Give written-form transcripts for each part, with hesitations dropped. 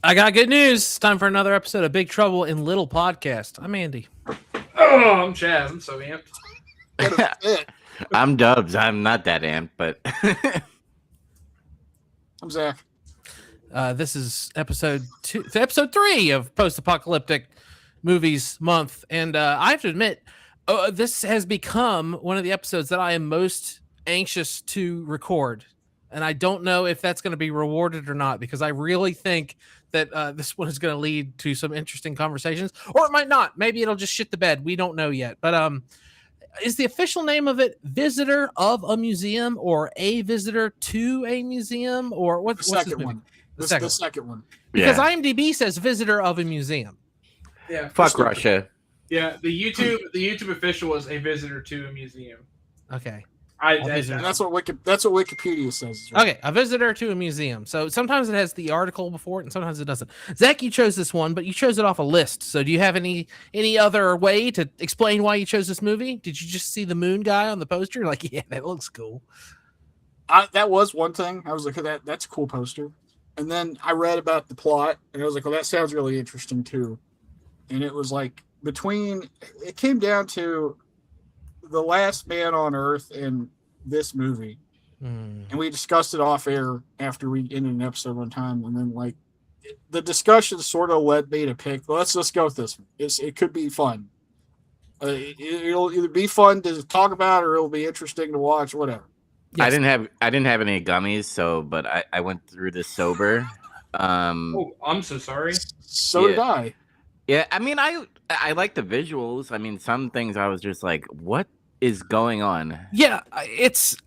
I got good news. It's time for another episode of Big Trouble in Little Podcast. I'm Andy. Oh, I'm Chaz. I'm so amped. I'm Dubs. I'm not that amped, but I'm Zack. This is episode 3 of Post-Apocalyptic Movies Month. And I have to admit, this has become one of the episodes that I am most anxious to record. And I don't know if that's going to be rewarded or not, because I really think that this one is going to lead to some interesting conversations, or it might not. Maybe it'll just shit the bed. We don't know yet. But is the official name of it Visitor of a Museum or A Visitor to a Museum, or what's the second one? The second one. Because IMDb says Visitor of a Museum. Yeah. fuck Russia. Yeah, the YouTube official was A Visitor to a Museum. Okay. That's what Wikipedia says. Right? Okay, A Visitor to a Museum. So sometimes it has the article before it, and sometimes it doesn't. Zach, you chose this one, but you chose it off a list. So do you have any other way to explain why you chose this movie? Did you just see the moon guy on the poster? Like, yeah, that looks cool. That was one thing. I was like, that's a cool poster. And then I read about the plot, and I was like, well, that sounds really interesting too. And it was like it came down to The Last Man on Earth and this movie. And we discussed it off air after we ended an episode one time. And then the discussion sort of led me to pick, let's just go with this one. It could be fun. It'll either be fun to talk about or it'll be interesting to watch, whatever. Yes. I didn't have any gummies, but I went through this sober. Oh, I'm so sorry. So did I. Yeah, I mean, I like the visuals. I mean, some things I was just like, what is going on? Yeah, it's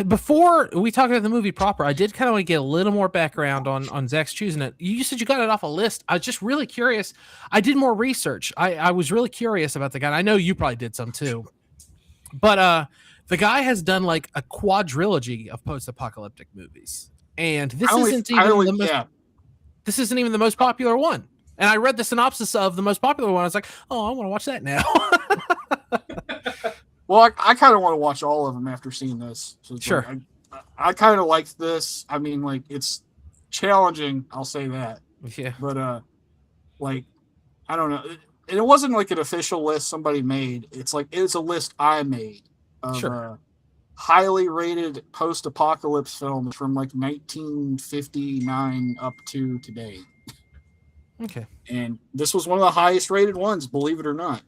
before we talk about the movie proper, I did kind of want to get a little more background on Zach's choosing it. You said you got it off a list. I was just really curious. I did more research. I was really curious about the guy. I know you probably did some too. But the guy has done like a quadrilogy of post-apocalyptic movies. And this isn't even the most popular one. And I read the synopsis of the most popular one. I was like, oh, I want to watch that now. Well, I kind of want to watch all of them after seeing this. So sure. I kind of liked this. I mean, it's challenging. I'll say that. Yeah. But, I don't know. And it wasn't like an official list somebody made. It's a list I made of highly rated post-apocalypse films from 1959 up to today. Okay. And this was one of the highest rated ones, believe it or not.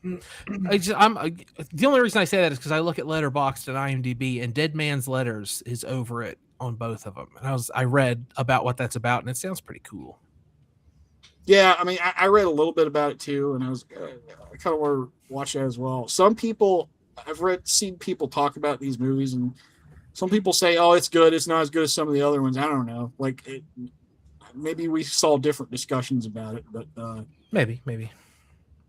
The only reason I say that is because I look at Letterboxd and IMDb, and Dead Man's Letters is over it on both of them. And I read about what that's about, and it sounds pretty cool. Yeah, I mean, I read a little bit about it too, and I kind of want to watch that as well. Some people seen people talk about these movies, and some people say, "Oh, it's good. It's not as good as some of the other ones." I don't know. Maybe we saw different discussions about it, but maybe.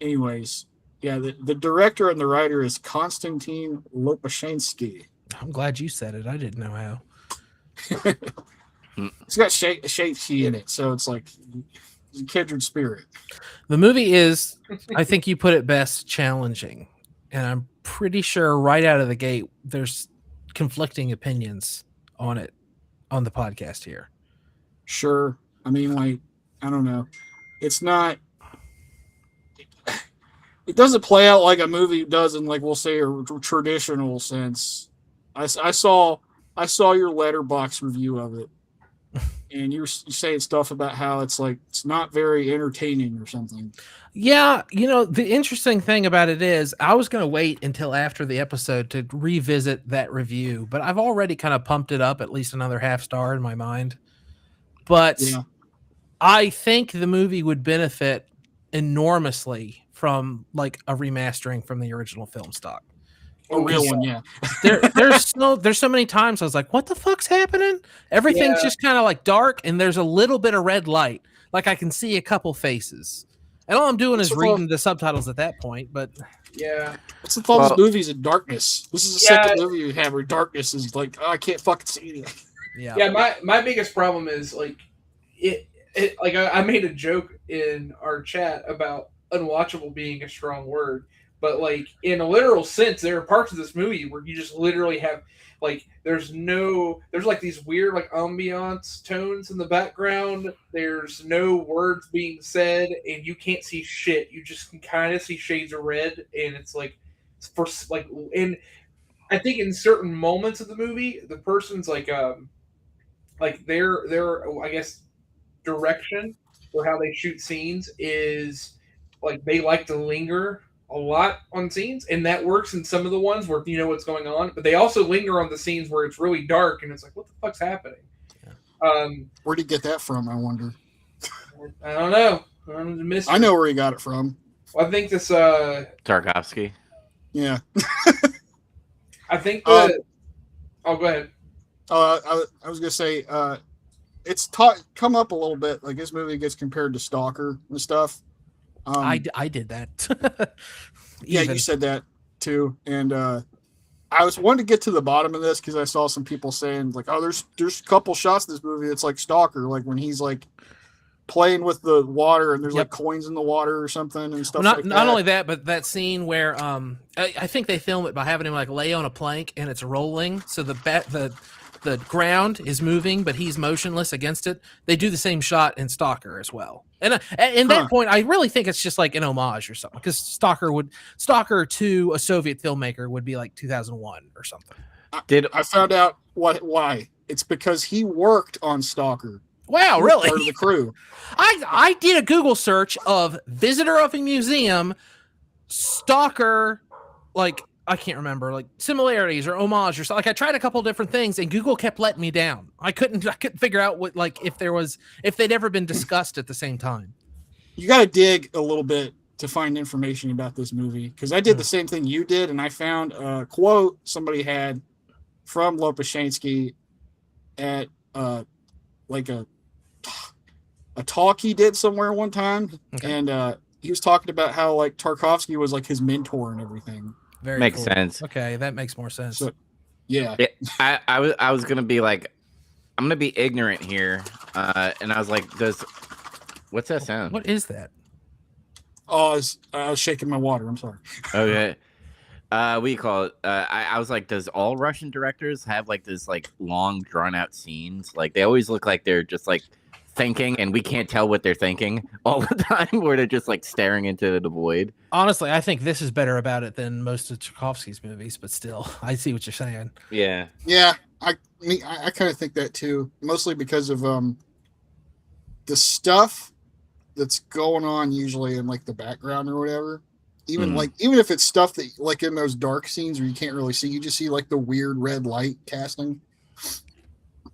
Anyways, yeah, the director and the writer is Konstantin Lopushansky. I'm glad you said it. I didn't know how. It's got Shakespeare in it, so it's like a kindred spirit. The movie is, I think you put it best, challenging. And I'm pretty sure right out of the gate, there's conflicting opinions on it on the podcast here. Sure. I mean, I don't know. It's not. It doesn't play out like a movie does in, we'll say, a traditional sense. I saw your Letterboxd review of it, and you're saying stuff about how it's not very entertaining or something. Yeah, the interesting thing about it is I was going to wait until after the episode to revisit that review, but I've already kind of pumped it up at least another half star in my mind. But yeah. I think the movie would benefit enormously from a remastering from the original film stock. A real one, yeah. There's so many times I was like, what the fuck's happening? Everything's just kind of dark, and there's a little bit of red light. I can see a couple faces. And all I'm doing is reading the subtitles at that point, but yeah. What's the thought of movies in darkness? This is the second movie you have where darkness is I can't fucking see anything. Yeah. Yeah, my biggest problem is I made a joke in our chat about unwatchable being a strong word, But like in a literal sense, there are parts of this movie where you just literally have like there's like these weird like ambiance tones in the background. There's no words being said, and you can't see shit. You just can kind of see shades of red, and it's like for like and I think in certain moments of the movie, the person's like their I guess direction for how they shoot scenes is like they like to linger a lot on scenes, and that works in some of the ones where you know what's going on, but they also linger on the scenes where it's really dark and it's like what the fuck's happening. Where'd he get that from, I wonder? I don't know. I know where he got it from. I think this Tarkovsky. Yeah. I think that oh, go ahead. I was gonna say it's come up a little bit. Like this movie gets compared to Stalker and stuff. I did that. Yeah, you said that too. And I was wanting to get to the bottom of this because I saw some people saying like, oh, there's a couple shots in this movie. It's like Stalker, like when he's like playing with the water and there's like coins in the water or something and stuff like that. Not only that, but that scene where I think they film it by having him like lay on a plank and it's rolling, so the ground is moving, but he's motionless against it. They do the same shot in Stalker as well. And in that point, I really think it's just like an homage or something, because Stalker to a Soviet filmmaker would be like 2001 or something. I found out why. It's because he worked on Stalker. Wow, really? Part of the crew. I did a Google search of visitor of a museum, Stalker, like I can't remember, like similarities or homage or something. Like I tried a couple different things and Google kept letting me down. I couldn't figure out what, like if they'd ever been discussed at the same time. You got to dig a little bit to find information about this movie, because I did the same thing you did, and I found a quote somebody had from Lopushansky at like a talk he did somewhere one time, and he was talking about how like Tarkovsky was like his mentor and everything. Very makes cool. sense. Okay, that makes more sense. So, yeah. I was gonna be like, I'm gonna be ignorant here, and I was like, what's that sound? What is that? Oh, I was shaking my water. I'm sorry. Okay. What do you call it? I was like, does all Russian directors have like this like long drawn out scenes? Like they always look like they're just like thinking, and we can't tell what they're thinking all the time, where they're just like staring into the void. Honestly, I think this is better about it than most of Tarkovsky's movies, but still, I see what you're saying. Yeah. Yeah, I kind of think that too, mostly because of the stuff that's going on usually in like the background or whatever. Even if it's stuff that like in those dark scenes where you can't really see, you just see like the weird red light casting.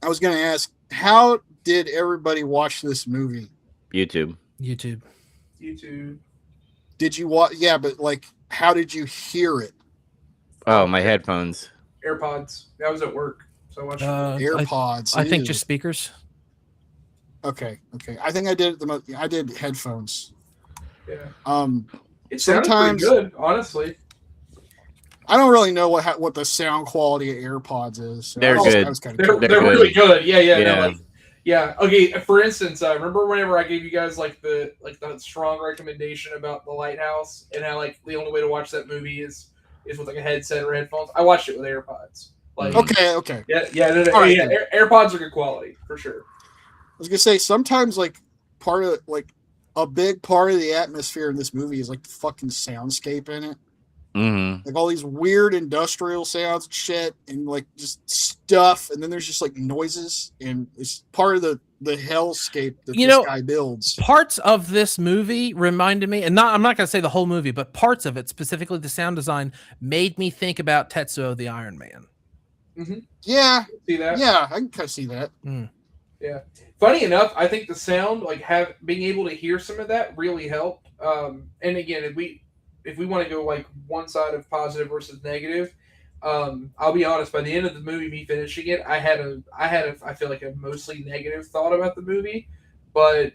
I was going to ask, how did everybody watch this movie? YouTube. Did you watch? Yeah, but like, how did you hear it? Oh, my headphones. AirPods. I was at work, so I watched AirPods. I think just speakers. Okay. I think I did I did headphones. Yeah. It sometimes sounds pretty good, honestly. I don't really know what the sound quality of AirPods is. So They're good. They're really good. Yeah. Yeah. Okay. For instance, remember whenever I gave you guys like the strong recommendation about The Lighthouse and how like the only way to watch that movie is with like a headset or headphones. I watched it with AirPods. Like okay. Yeah. AirPods are good quality for sure. I was gonna say sometimes like part of like a big part of the atmosphere in this movie is like the fucking soundscape in it. Mm-hmm. Like all these weird industrial sounds and shit and like just stuff, and then there's just like noises, and it's part of the hellscape that this guy builds. Parts of this movie reminded me, and I'm not going to say the whole movie, but parts of it, specifically the sound design, made me think about Tetsuo the Iron Man. Mm-hmm. Yeah, see that? Yeah, I can kind of see that. Yeah. Funny enough, I think the sound, like being able to hear some of that, really helped. And again, if we want to go like one side of positive versus negative, I'll be honest. By the end of the movie, me finishing it, I feel like a mostly negative thought about the movie, but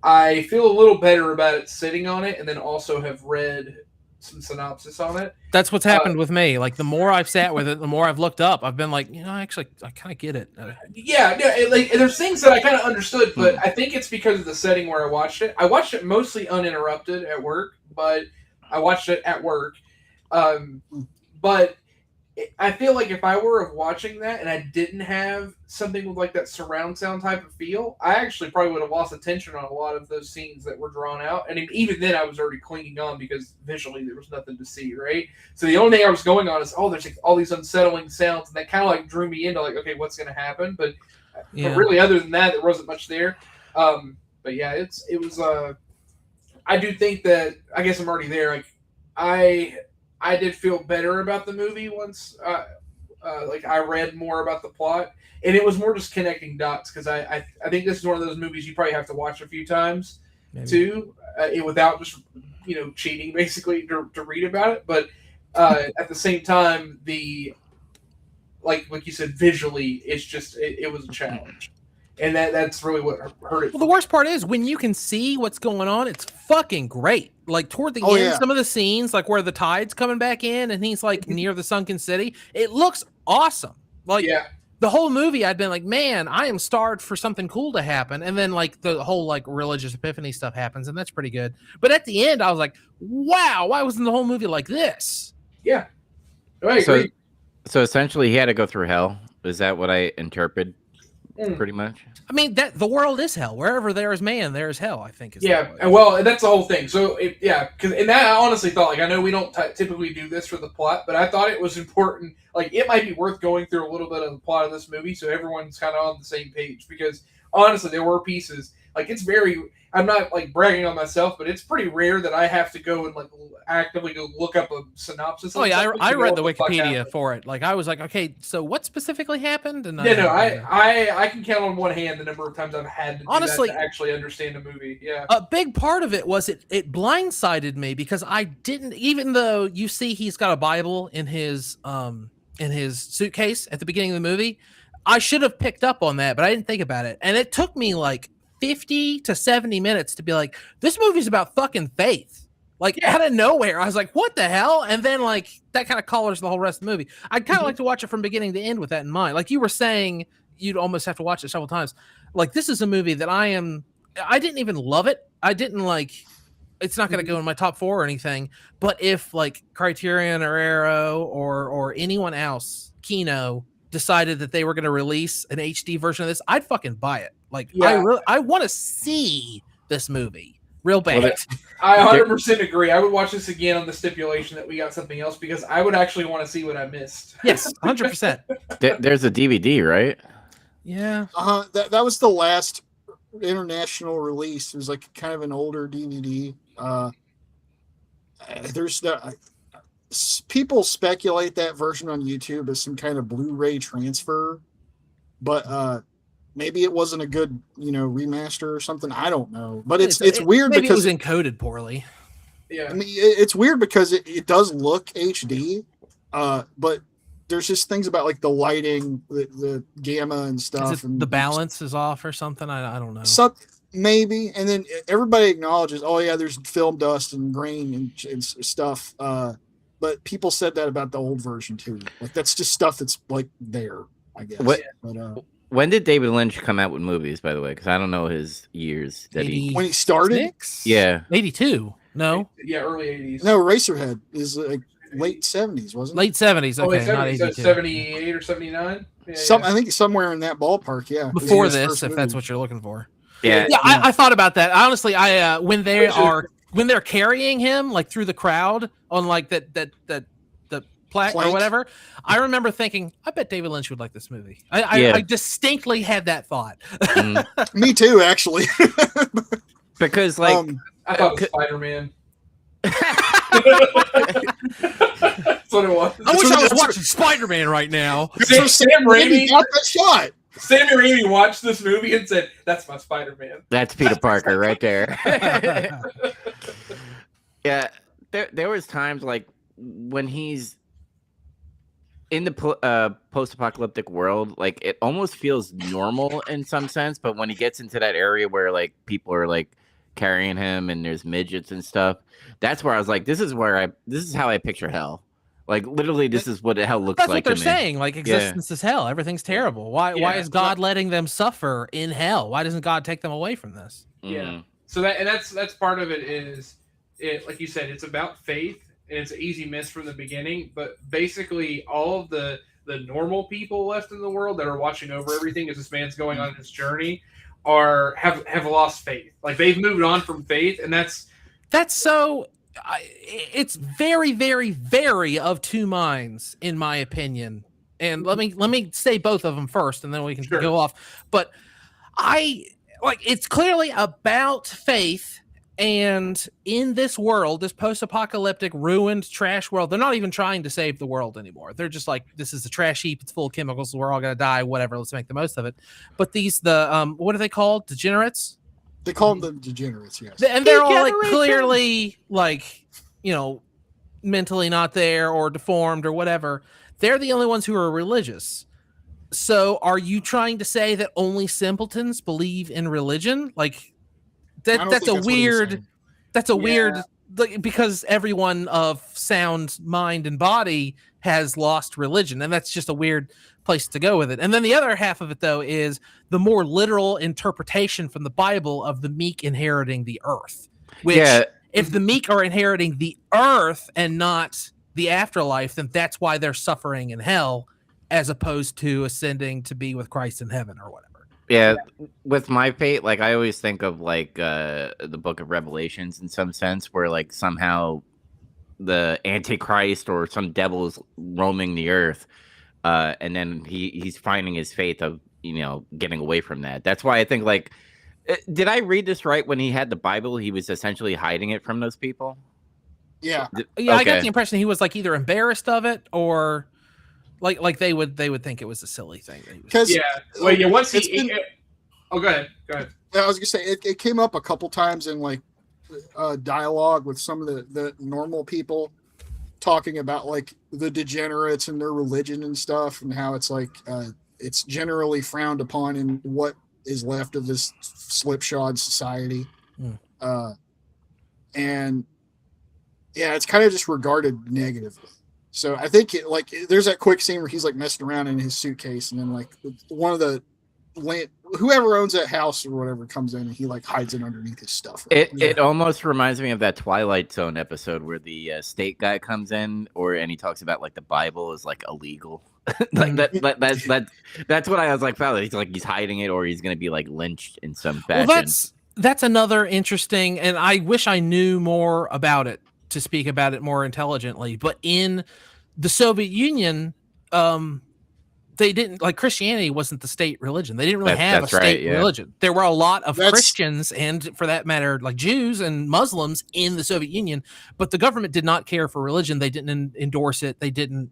I feel a little better about it sitting on it, and then also have read some synopsis on it. That's what's happened with me. Like the more I've sat with it, the more I've looked up. I've been like, actually, I kind of get it. Like there's things that I kind of understood, but I think it's because of the setting where I watched it. I watched it mostly uninterrupted at work, but I watched it at work, but I feel like if I were watching that and I didn't have something with like that surround sound type of feel, I actually probably would have lost attention on a lot of those scenes that were drawn out. And even then, I was already clinging on because visually there was nothing to see, right? So the only thing I was going on is, there's like all these unsettling sounds, and that kind of like drew me into like, okay, what's going to happen? But really, other than that, there wasn't much there. But yeah, it was. I do think that I guess I'm already there. Like I did feel better about the movie once, like I read more about the plot, and it was more just connecting dots because I think this is one of those movies you probably have to watch a few times too, without just cheating basically to read about it. But at the same time, like you said, visually, it's just it was a challenge. And that's really what hurt it. Well, the worst part is when you can see what's going on, it's fucking great. Like toward the end, some of the scenes, like where the tide's coming back in and he's like near the sunken city, it looks awesome. Like the whole movie, I'd been like, man, I am starved for something cool to happen. And then like the whole like religious epiphany stuff happens, and that's pretty good. But at the end, I was like, wow, why wasn't the whole movie like this? Yeah. I agree. So essentially, he had to go through hell. Is that what I interpret? Pretty much. I mean, that the world is hell. Wherever there is man, there is hell, I think. And well, that's the whole thing. So, because that I honestly thought, like, I know we don't typically do this for the plot, but I thought it was important. Like, it might be worth going through a little bit of the plot of this movie so everyone's kind of on the same page. Because, honestly, there were pieces. Like, it's very... I'm not, like, bragging on myself, but it's pretty rare that I have to go and, like, actively go look up a synopsis. Oh, yeah, I read the Wikipedia for it. Like, I was like, okay, so what specifically happened? And I can count on one hand the number of times I've had to do honestly, that to actually understand a movie. Yeah. A big part of it was it blindsided me because I didn't, even though you see he's got a Bible in his suitcase at the beginning of the movie, I should have picked up on that, but I didn't think about it. And it took me, like, 50 to 70 minutes to be like, this movie's about fucking faith. Like, out of nowhere, I was like, what the hell? And then, like, that kind of colors the whole rest of the movie. I'd kind of like to watch it from beginning to end with that in mind. Like you were saying, you'd almost have to watch it several times. Like, this is a movie that I didn't even love it. I didn't like, it's not going to go in my top 4 or anything. But if, like, Criterion or Arrow or anyone else, Kino, decided that they were going to release an HD version of this, I'd fucking buy it. Like, I want to see this movie real bad. Well, I 100% agree. I would watch this again on the stipulation that we got something else because I would actually want to see what I missed. Yes, 100%. There's a DVD, right? Yeah. That was the last international release. It was like kind of an older DVD. There's people speculate that version on YouTube is some kind of Blu-ray transfer, but maybe it wasn't a good, remaster or something. I don't know, but it's weird because it was encoded poorly. Yeah, I mean, it's weird because it does look HD, but there's just things about like the lighting, the gamma and stuff, and the balance is off or something. I don't know. Maybe, and then everybody acknowledges, oh yeah, there's film dust and grain and stuff. But people said that about the old version too. Like that's just stuff that's like there, I guess. But, when did David Lynch come out with movies, by the way? Because I don't know his years. When he started? Yeah. 82. No. Yeah, early 80s. No, Eraserhead is like late 70s, wasn't it? Late 70s. Okay, not 82. 78 or 79? Yeah, I think somewhere in that ballpark, yeah. Before this, if that's what you're looking for. Yeah. I thought about that. Honestly, when they're carrying him like through the crowd on like that plaque or whatever, I remember thinking, I bet David Lynch would like this movie. I distinctly had that thought. Me too, actually. Because like I thought it was Spider-Man. That's what it was. I wish I was watching Spider-Man right now. Sam Raimi got that shot. Sam Raimi watched this movie and said, "That's my Spider-Man." That's Peter Parker right there. Yeah, there was times like when he's in the post-apocalyptic world, like it almost feels normal in some sense, but when he gets into that area where like people are like carrying him and there's midgets and stuff, that's where I was like, this is how I picture hell. Like literally, this is what hell looks like. That's what they're saying. Like existence is hell. Everything's terrible. Why is God letting them suffer in hell? Why doesn't God take them away from this? Yeah. So that's part of it is like you said, it's about faith, and it's an easy miss from the beginning. But basically, all of the normal people left in the world that are watching over everything as this man's going on his journey have lost faith. Like they've moved on from faith, and that's so. It's very, very, very of two minds, in my opinion. And let me say both of them first, and then we can go off. But it's clearly about faith, and in this world, this post-apocalyptic, ruined, trash world, they're not even trying to save the world anymore. They're just like, this is a trash heap. It's full of chemicals. We're all gonna die. Whatever. Let's make the most of it. But what are they called? Degenerates. They call them the degenerates, yes. And they're all like clearly like, mentally not there or deformed or whatever. They're the only ones who are religious. So are you trying to say that only simpletons believe in religion? Like that's a weird, because everyone of sound mind and body has lost religion, and that's just a weird place to go with it. And then the other half of it, though, is the more literal interpretation from the Bible of the meek inheriting the earth. Which, if the meek are inheriting the earth and not the afterlife, then that's why they're suffering in hell, as opposed to ascending to be with Christ in heaven or whatever. Yeah, with my fate, like I always think of like the Book of Revelations in some sense, where like somehow the Antichrist or some devil is roaming the earth, and then he's finding his faith of getting away from that. That's why I think like, did I read this right? When he had the Bible, he was essentially hiding it from those people. Yeah, yeah. Okay. I got the impression he was like either embarrassed of it or like they would think it was a silly thing. Once he oh, go ahead. I was gonna say it came up a couple times in like dialogue with some of the normal people talking about like the degenerates and their religion and stuff, and how it's like it's generally frowned upon in what is left of this slipshod society. And yeah, it's kind of just regarded negatively. So I think there's that quick scene where he's like messing around in his suitcase, and then like one of the whoever owns that house or whatever comes in, and he like hides it underneath his stuff. Right? It almost reminds me of that Twilight Zone episode where the state guy comes in, and he talks about like the Bible is like illegal. Like that's what I was like. He's hiding it, or he's gonna be like lynched in some fashion. Well, that's another interesting, and I wish I knew more about it to speak about it more intelligently. But in the Soviet Union, they didn't like Christianity wasn't the state religion. They didn't really have a state religion. There were a lot of Christians and, for that matter, like Jews and Muslims in the Soviet Union, but the government did not care for religion. They didn't endorse it. They didn't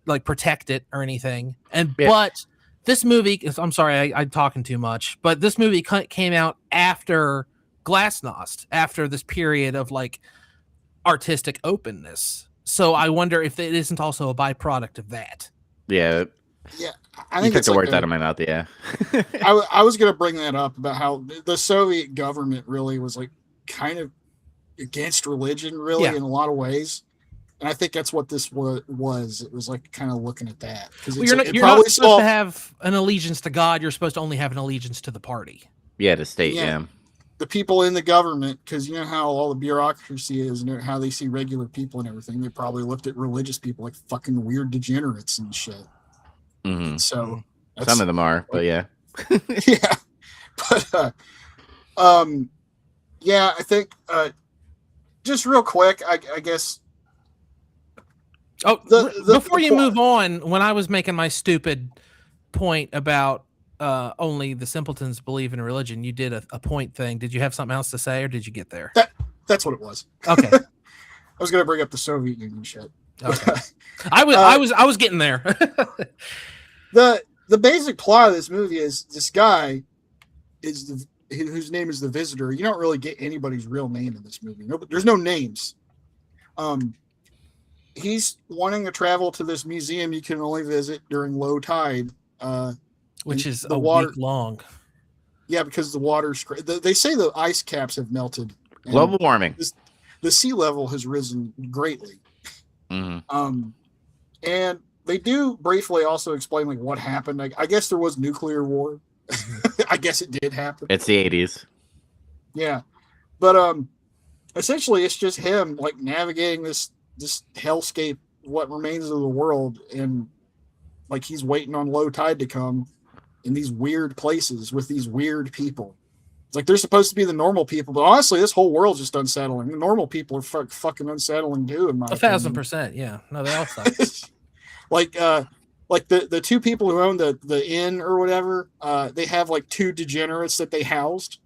like protect it or anything. But this movie, I'm sorry, I'm talking too much, but this movie came out after Glasnost, after this period of like artistic openness. So I wonder if it isn't also a byproduct of that. Yeah. Yeah, I think you took the words out of my mouth. Yeah, I was going to bring that up about how the Soviet government really was like kind of against religion, really in a lot of ways, and I think that's what this was. It was like kind of looking at that because you're not supposed to have an allegiance to God. You're supposed to only have an allegiance to the party. Yeah, the state. Yeah. The people in the government, because you know how all the bureaucracy is and how they see regular people and everything. They probably looked at religious people like fucking weird degenerates and shit. Mm-hmm. So some of them are, but yeah. But I think just real quick, I guess. Oh, before you move on, when I was making my stupid point about only the simpletons believe in religion, you did a point thing. Did you have something else to say, or did you get there? That's what it was. Okay. I was going to bring up the Soviet Union shit. Okay. I was getting there. The basic plot of this movie is this guy whose name is the Visitor. You don't really get anybody's real name in this movie. There's no names. He's wanting to travel to this museum you can only visit during low tide, which is a week long. Yeah, because the water's they say the ice caps have melted. Global warming. The sea level has risen greatly. Mm-hmm. And they do briefly also explain like what happened. I guess there was nuclear war. I guess it did happen. It's the 80s. Yeah. But essentially it's just him like navigating this hellscape, what remains of the world, and like he's waiting on low tide to come in these weird places with these weird people. It's like they're supposed to be the normal people, but honestly, this whole world's just unsettling. The normal people are fucking unsettling too, in my 1,000%. Yeah, no, they all suck. like the two people who own the inn or whatever, they have like two degenerates that they housed.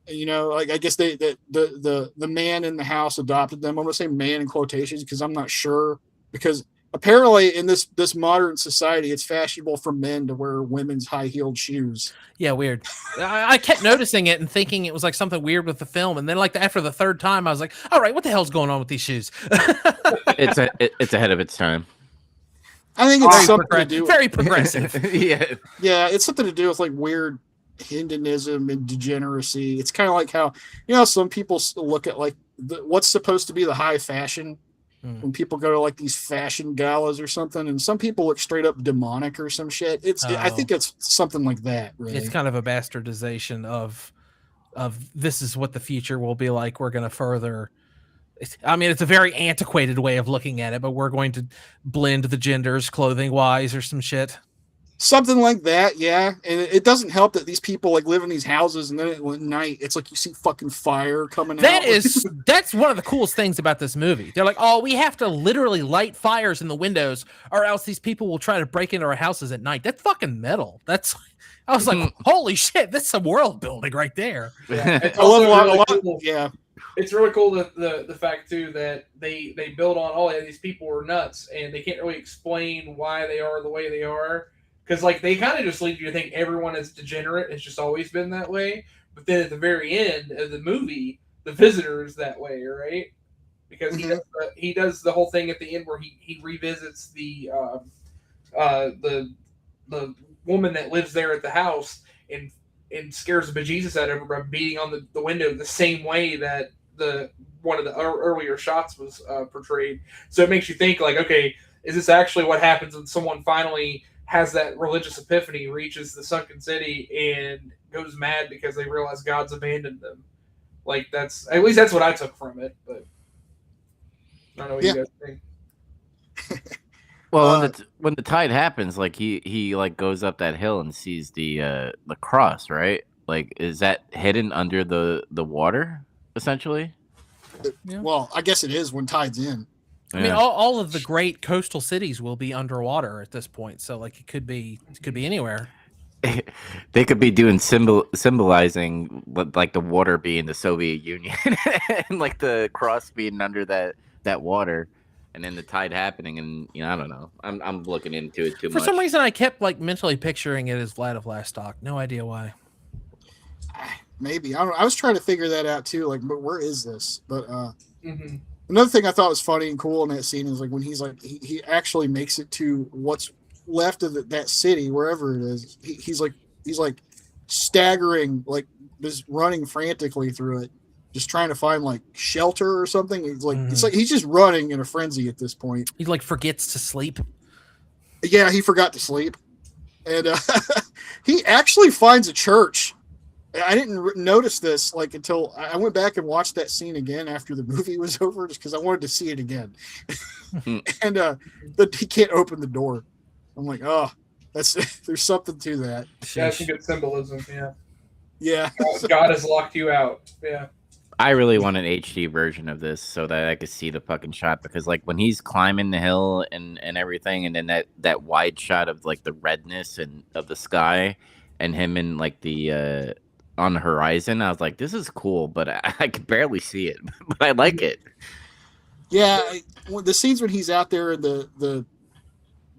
You know, like I guess the man in the house adopted them. I'm gonna say man in quotations because I'm not sure, because apparently in this modern society it's fashionable for men to wear women's high-heeled shoes. Yeah, weird. I kept noticing it and thinking it was like something weird with the film, and then like after the third time I was like, all right, what the hell's going on with these shoes? It's ahead of its time. I think it's something to do very progressive. Yeah, it's something to do with like weird hedonism and degeneracy. It's kind of like how, you know, some people look at like what's supposed to be the high fashion when people go to like these fashion galas or something, and some people look straight up demonic or some shit. I think it's something like that. Really, it's kind of a bastardization of this is what the future will be like. We're going to further. I mean, it's a very antiquated way of looking at it, but we're going to blend the genders clothing wise or some shit. Something like that, yeah. And it doesn't help that these people like live in these houses, and then at night it's like you see fucking fire coming out. That's one of the coolest things about this movie. They're like, oh, we have to literally light fires in the windows, or else these people will try to break into our houses at night. That's fucking metal. I was like, holy shit, that's some world building right there. Yeah. It's I love also really cool. cool. Yeah. It's really cool that the fact too that they build on, oh yeah, these people are nuts, and they can't really explain why they are the way they are. Because like they kind of just lead you to think everyone is degenerate. It's just always been that way. But then at the very end of the movie, the visitor is that way, right? Because he does the whole thing at the end where he revisits the woman that lives there at the house and scares the bejesus out of her by beating on the window the same way that one of the earlier shots was portrayed. So it makes you think like, okay, is this actually what happens when someone finally has that religious epiphany, reaches the sunken city, and goes mad because they realize God's abandoned them? Like that's what I took from it. But I don't know what you guys think. Well, when the tide happens, like he like goes up that hill and sees the cross, right? Like, is that hidden under the water essentially? Yeah. Well, I guess it is when tide's in. I mean, all of the great coastal cities will be underwater at this point, so like it could be anywhere. They could be doing symbolizing like the water being the Soviet Union and like the cross being under that water, and then the tide happening, and you know, I don't know. I'm looking into it too much. For some reason, I kept like mentally picturing it as Vladivostok. No idea why. Maybe I was trying to figure that out too. Like, but where is this? But another thing I thought was funny and cool in that scene is like when he's like he actually makes it to what's left of that city, wherever it is. He's like staggering, like just running frantically through it, just trying to find like shelter or something. He's like it's like he's just running in a frenzy at this point. He like forgets to sleep. Yeah, he forgot to sleep, and he actually finds a church. I didn't notice this like until I went back and watched that scene again after the movie was over, just because I wanted to see it again. And he can't open the door. I'm like, oh, there's something to that. Yeah, that's some good symbolism. Yeah. Yeah. God has locked you out. Yeah. I really want an HD version of this so that I could see the fucking shot, because like when he's climbing the hill and everything, and then that wide shot of like the redness and of the sky and him in like the on the horizon, I was like, this is cool, but I could barely see it, but I like it. Yeah, the scenes when he's out there in the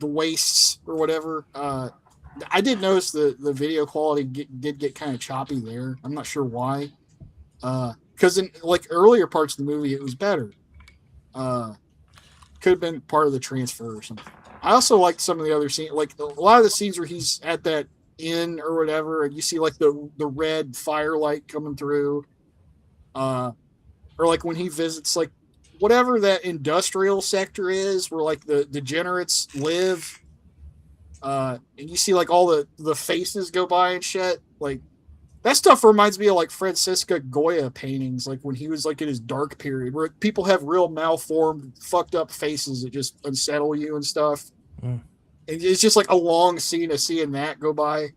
wastes or whatever, I did notice the video quality did get kind of choppy there. I'm not sure why, because in like earlier parts of the movie it was better. Could have been part of the transfer or something. I also liked some of the other scenes, like a lot of the scenes where he's at that inn or whatever, and you see like the red firelight coming through, or like when he visits like whatever that industrial sector is where like the degenerates live, and you see like all the faces go by and shit. Like That stuff reminds me of like Francisco Goya paintings, like when he was like in his dark period, where people have real malformed, fucked up faces that just unsettle you and stuff. And it's just like a long scene of seeing that go by.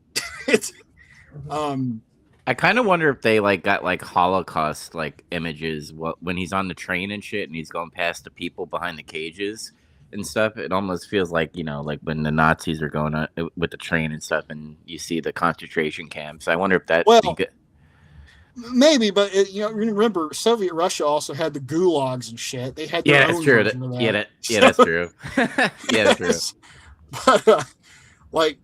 I kind of wonder if they like got like Holocaust like images when he's on the train and shit, and he's going past the people behind the cages and stuff. It almost feels like, you know, like when the Nazis are going on with the train and stuff, and you see the concentration camps. I wonder if that. Maybe, but you know, remember Soviet Russia also had the gulags and shit. They had their that's own true. version of that. That's true. Yeah, that's true. But like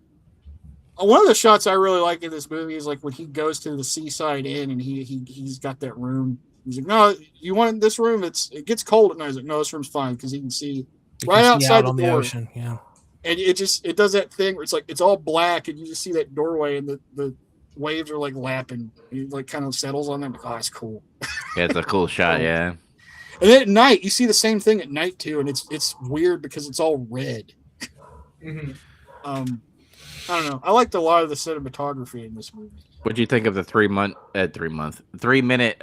one of the shots I really like in this movie is like when he goes to the seaside inn and he's got that room. He's like, "No, you want this room? It gets cold at night." He's like, "No, this room's fine because he can see right outside the door." Ocean. Yeah, and it does that thing where it's like it's all black and you just see that doorway and the waves are like lapping. He like kind of settles on them. Oh, it's cool. Yeah, it's a cool shot. Yeah. And then at night, you see the same thing at night too, and it's weird because it's all red. Mm-hmm. I don't know. I liked a lot of the cinematography in this movie. What do you think of the 3 minute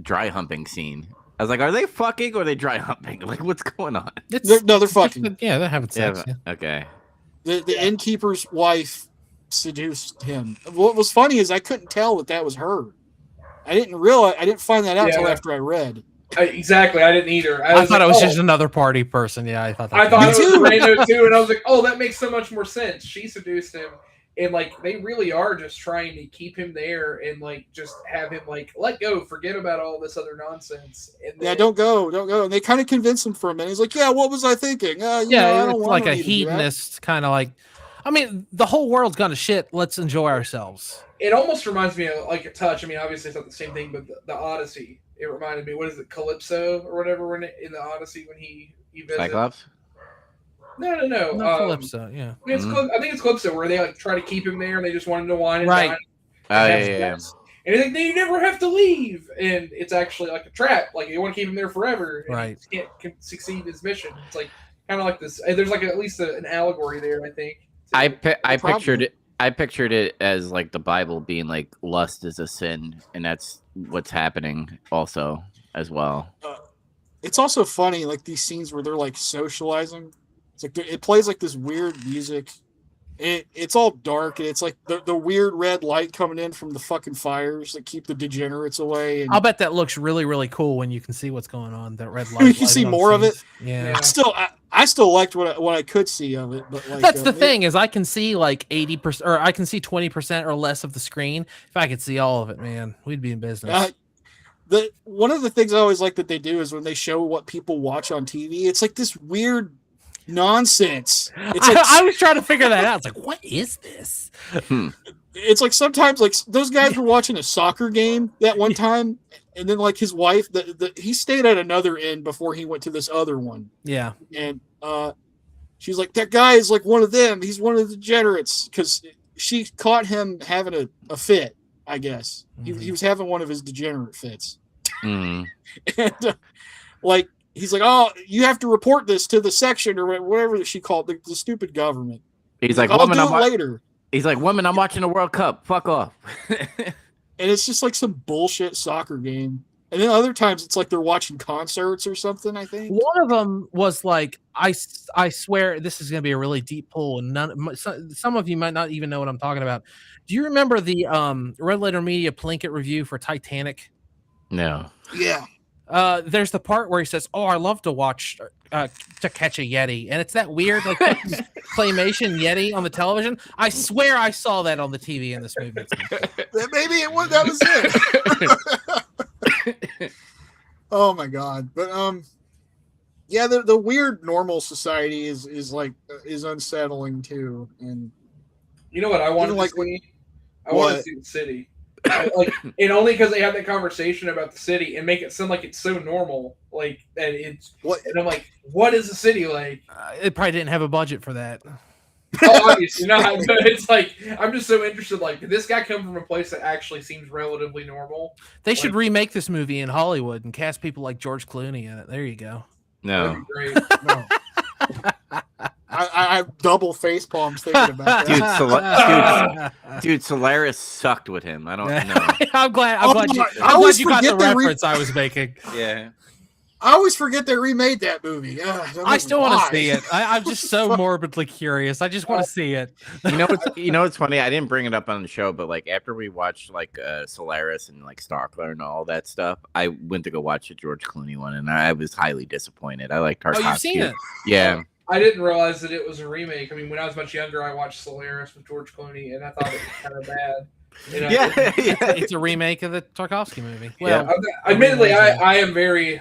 dry humping scene? I was like, are they fucking or are they dry humping? Like, what's going on? They're fucking. Yeah, they're having sex. Yeah. Okay. The innkeeper's wife seduced him. What was funny is I couldn't tell that was her. I didn't find that out until after I read. Exactly, I didn't either. I thought it was just another party person. Yeah, I thought that. I thought it was Rando too, and I was like, oh, that makes so much more sense. She seduced him, and like they really are just trying to keep him there and like just have him like let go, forget about all this other nonsense. And then, don't go. And they kind of convince him for a minute. He's like, yeah, what was I thinking? I don't want like a hedonist kind of like. I mean, the whole world's gone to shit. Let's enjoy ourselves. It almost reminds me of like a touch. I mean, obviously it's not the same thing, but the Odyssey. It reminded me. What is it, Calypso or whatever? In the Odyssey when he visits. Cyclops. No. Not Calypso. Yeah. I think it's Calypso where they like try to keep him there and they just want him to wine and right. dine. Yeah. And he's like, you never have to leave, and it's actually like a trap. Like you want to keep him there forever, and right? He can't succeed in his mission. It's like kind of like this. There's like at least an allegory there, I think. I pictured it as like the Bible being like lust is a sin, and that's what's happening also as well. It's also funny, like these scenes where they're like socializing. It's like it plays like this weird music. It's all dark, and it's like the weird red light coming in from the fucking fires that keep the degenerates away. And I'll bet that looks really, really cool when you can see what's going on. That red light. You can see more of it. Yeah. I still liked what I could see of it, but like, that's the thing is I can see like 80% or I can see 20% or less of the screen. If I could see all of it, man, we'd be in business. One of the things I always like that they do is when they show what people watch on TV, it's like this weird nonsense. It's like, I was trying to figure that out. It's like, what is this? It's like sometimes like those guys were watching a soccer game that one time, and then like his wife, he stayed at another inn before he went to this other one. Yeah, and she's like, that guy is like one of them. He's one of the degenerates because she caught him having a fit. I guess he was having one of his degenerate fits, and like. He's like, oh, you have to report this to the section or whatever she called the stupid government. He's like, I'll do it later. He's like, woman, I'm watching the World Cup. Fuck off. And it's just like some bullshit soccer game. And then other times it's like they're watching concerts or something, I think. One of them was like, I swear this is going to be a really deep pull. And some of you might not even know what I'm talking about. Do you remember the Red Letter Media Plinkett review for Titanic? No. Yeah. There's the part where he says, "Oh, I love to watch To Catch a Yeti," and it's that weird like claymation Yeti on the television. I swear I saw that on the TV in this movie. Maybe it was that was it. Oh my god! But yeah, the weird normal society is unsettling too. And you know what I want to see? I want to see the city. And only because they have that conversation about the city and make it sound like it's so normal, like that it's. What? And I'm like, what is the city like? It probably didn't have a budget for that. Oh, obviously not. But it's like I'm just so interested. Like, did this guy come from a place that actually seems relatively normal? They should remake this movie in Hollywood and cast people like George Clooney in it. There you go. No. That'd be great. No. I double face palms thinking about that. Dude, Solaris sucked with him. I don't know. I'm glad I always you got the forget they reference I was making. Yeah. I always forget they remade that movie. I still want to see it. I'm just so morbidly curious. I just want to see it. You know what's funny? I didn't bring it up on the show, but like after we watched like Solaris and like Stalker and all that stuff, I went to go watch the George Clooney one, and I was highly disappointed. I like Tarkovsky. Oh, you've seen it? Yeah. I didn't realize that it was a remake. I mean, when I was much younger, I watched Solaris with George Clooney, and I thought it was kind of bad. You know? Yeah. It's a remake of the Tarkovsky movie. Well, admittedly, I am very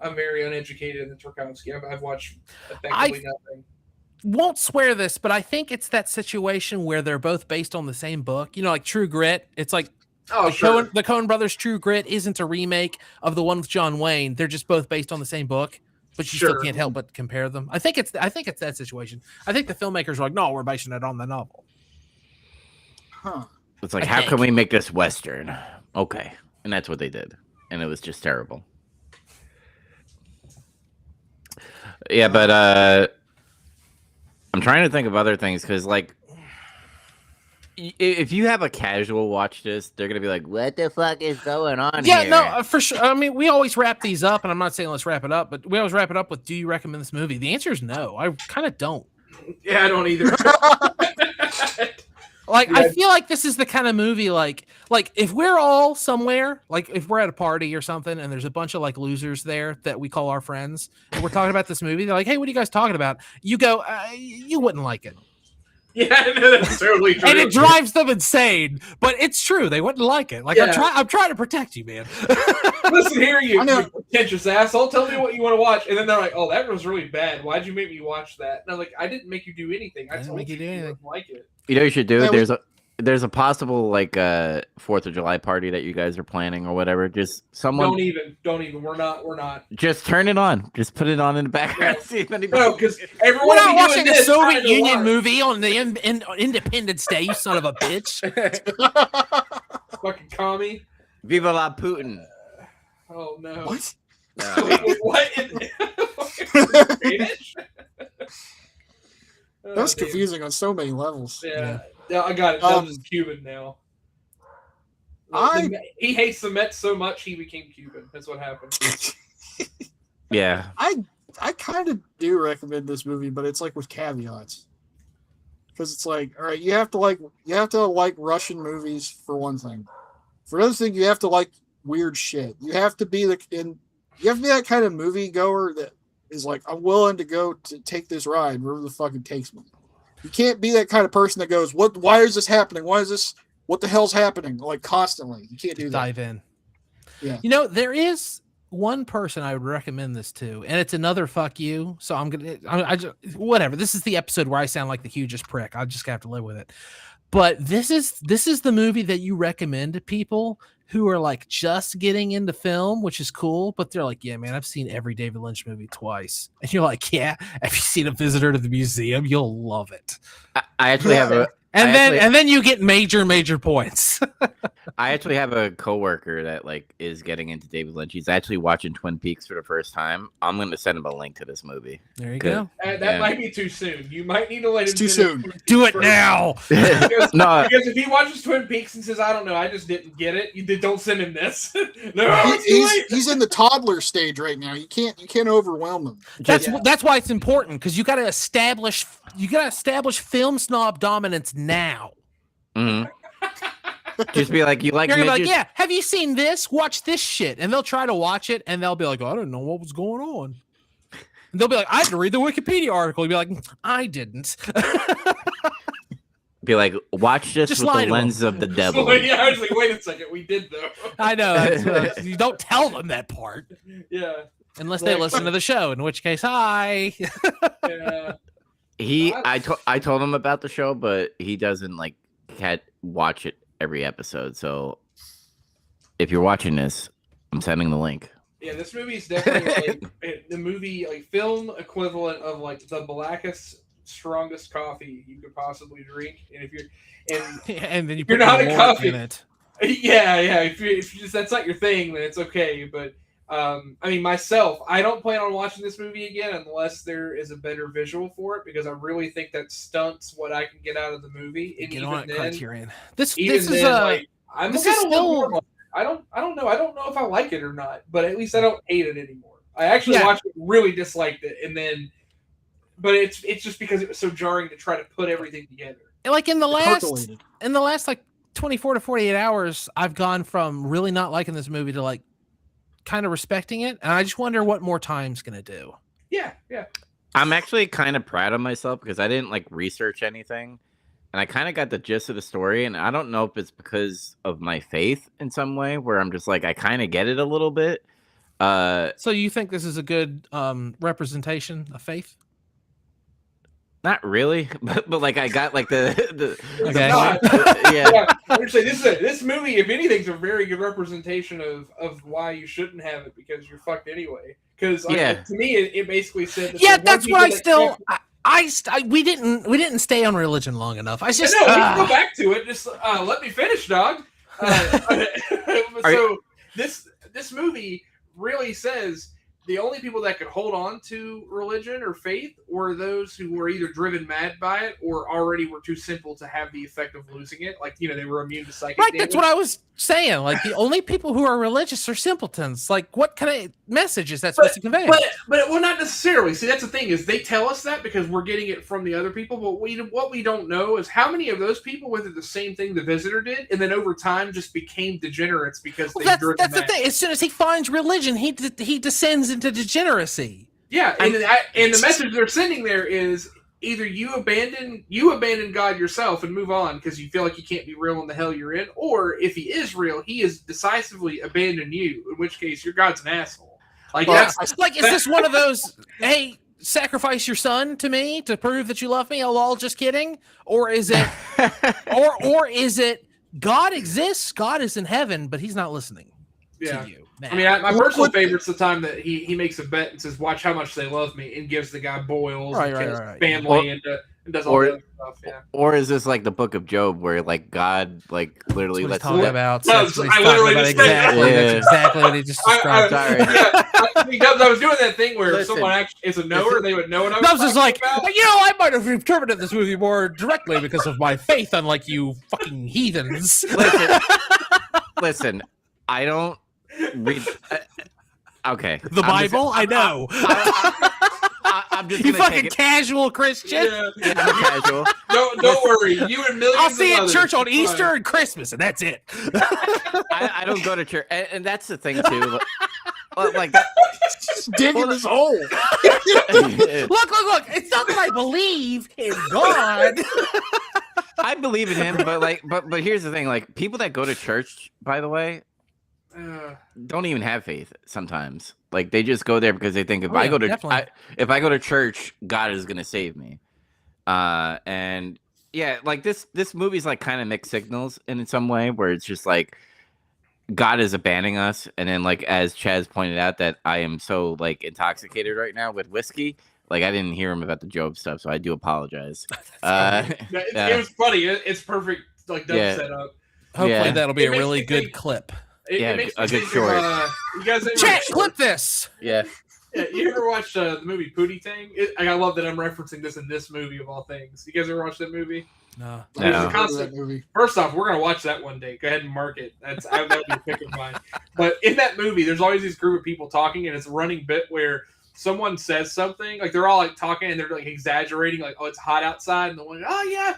I'm very uneducated in the Tarkovsky. I've watched effectively nothing. Won't swear this, but I think it's that situation where they're both based on the same book. You know, like True Grit. It's like the Coen Brothers' True Grit isn't a remake of the one with John Wayne. They're just both based on the same book, but you still can't help but compare them. I think it's that situation. I think the filmmakers are like, no, we're basing it on the novel. Huh. It's like, how can we make this Western? Okay. And that's what they did. And it was just terrible. Yeah, but I'm trying to think of other things because, like, if you have a casual watch this, they're gonna be like, "What the fuck is going on?" Yeah, here? no, for sure. I mean, we always wrap these up, and I'm not saying let's wrap it up, but we always wrap it up with, "Do you recommend this movie?" The answer is no. I kind of don't. Yeah, I don't either. Like, I feel like this is the kind of movie, like if we're all somewhere, like if we're at a party or something, and there's a bunch of like losers there that we call our friends, and we're talking about this movie, they're like, "Hey, what are you guys talking about?" You go, "You wouldn't like it." Yeah, that's totally true. And it drives them insane, but it's true. They wouldn't like it. Like, Yeah. I'm trying to protect you, man. Listen here, you pretentious asshole. Tell me what you want to watch. And then they're like, "Oh, that was really bad. Why'd you make me watch that?" And I'm like, "I didn't make you do anything. I told you didn't like it." You know what you should do? There's a possible like 4th of July party that you guys are planning or whatever. Just someone don't even. We're not. Just turn it on. Just put it on in the background. See if anybody. No, because everyone We're not watching a Soviet Union movie on the Independence Day, you son of a bitch. Fucking commie. Viva la Putin. Oh no. What? What? That was confusing on so many levels. Yeah, I got it. That was Cuban now. He hates the Mets so much he became Cuban. That's what happened. Yeah. I kind of do recommend this movie, but it's like with caveats. Because it's like, all right, you have to like Russian movies for one thing. For another thing, you have to like weird shit. You have to be that kind of movie goer that is like, I'm willing to go to take this ride wherever the fuck it takes me. You can't be that kind of person that goes, why is this happening? What the hell's happening? Like constantly. You can't do that. Dive in. Yeah. You know, there is one person I would recommend this to, and it's another fuck you. So whatever. This is the episode where I sound like the hugest prick. I just have to live with it. But this is the movie that you recommend to people who are like just getting into film, which is cool, but they're like, "Yeah, man, I've seen every David Lynch movie twice." And you're like, "Yeah, have you seen A Visitor to the Museum? You'll love it." I actually have a and then you get major points. I actually have a coworker that like is getting into David Lynch. He's actually watching Twin Peaks for the first time. I'm going to send him a link to this movie. There you go. That might be too soon. You might need to let him. It's too soon. Do it now. Because if he watches Twin Peaks and says, "I don't know, I just didn't get it," don't send him this. No, he's in the toddler stage right now. You can't overwhelm him. That's why it's important, because you got to establish film snob dominance now. Mm-hmm. Just be like, you like You're midgets? like, "Yeah, have you seen this? Watch this shit." And they'll try to watch it, and they'll be like, "Oh, I don't know what was going on." And they'll be like, "I had to read the Wikipedia article." You'll be like, "I didn't." Be like, watch this Just with lie the to lens of the devil. Yeah, I was like, wait a second, we did though. I know. You don't tell them that part. Yeah. Unless they listen to the show, in which case, hi. Yeah. I told him about the show, but he doesn't like watch it every episode. So if you're watching this, I'm sending the link. Yeah, this movie is definitely like the movie like film equivalent of like the blackest, strongest coffee you could possibly drink. And if then you you're put not a more coffee in it. Yeah. If you just that's not your thing, then it's okay. But I mean, myself, I don't plan on watching this movie again unless there is a better visual for it, because I really think that stunts what I can get out of the movie. And Get even on it, then, Criterion. This even is then, like, I'm this gonna is look more still. like it. I don't know. I don't know if I like it or not, but at least I don't hate it anymore. I actually Yeah. watched it, really disliked it, and then, but it's just because it was so jarring to try to put everything together. Like in the Percolated. last like 24 to 48 hours, I've gone from really not liking this movie to like kind of respecting it, and I just wonder what more time's gonna do. Yeah. I'm actually kind of proud of myself because I didn't like research anything, and I kind of got the gist of the story. And I don't know if it's because of my faith in some way, where I'm just like I kind of get it a little bit. So you think this is a good representation of faith? Not really, but like I got like the Okay. not. yeah. I would say this movie, if anything, is a very good representation of why you shouldn't have it, because you're fucked anyway. Because Yeah. to me, it basically said that Yeah, the that's one what I people that still. we didn't stay on religion long enough. I just no, we can go back to it. Just let me finish, dog. So this movie really says the only people that could hold on to religion or faith were those who were either driven mad by it or already were too simple to have the effect of losing it. Like, they were immune to psychic Right, damage. that's what I was saying. Like the only people who are religious are simpletons. Like, what kind of message is that supposed to convey? But well, not necessarily. See, that's the thing, is they tell us that because we're getting it from the other people. But what we don't know is how many of those people went through the same thing the visitor did, and then over time just became degenerates because Well, they that's the thing. As soon as he finds religion, he descends into degeneracy. Yeah, and the message they're sending there is either you abandon God yourself and move on because you feel like you can't be real in the hell you're in, or if he is real, he has decisively abandoned you, in which case your God's an asshole. Like, Is this one of those, hey, sacrifice your son to me to prove that you love me? Oh, lol, just kidding. Or is it or is it God exists, God is in heaven, but he's not listening to you. Now. I mean, my personal favorite's the time that he makes a bet and says, "Watch how much they love me," and gives the guy boils and kills his family and does all that stuff. Yeah. Or is this like the Book of Job, where like God like literally lets talking about? That's exactly what he just described. Sorry. I was doing that thing where if someone actually is a knower, they would know what I was just like, about. I might have interpreted this movie more directly because of my faith, unlike you fucking heathens. Listen, I don't read. Okay, The Bible, I know. I'm just you gonna fucking casual Christian. Yeah, I'm casual. Don't worry, you and millions. I'll see you at church on It's Easter fine. and Christmas, and that's it. I don't go to church, and that's the thing too. Like that. Digging this hole. Look! It's not that I believe in God. I believe in him, but here's the thing: like people that go to church, by the way, don't even have faith sometimes. Like they just go there because they think if I go to church, God is gonna save me. And yeah, like this movie's like kind of mixed signals in some way, where it's just like God is abandoning us, and then like as Chaz pointed out, that I am so like intoxicated right now with whiskey. Like I didn't hear him about the Job stuff, so I do apologize. It was funny. It's perfect, like dub setup. Hopefully that'll be a really good clip. It makes a me good think short. of, you guys ever Chat, clip this. Yeah. You ever watch the movie Pootie Tang? I love that I'm referencing this in this movie of all things. You guys ever watch that movie? No. There's a constant movie. First off, we're gonna watch that one day. Go ahead and mark it. That'll be a pick of mine. But in that movie, there's always this group of people talking, and it's a running bit where someone says something, like they're all like talking and they're like exaggerating, like, oh, it's hot outside, and the one, oh yeah,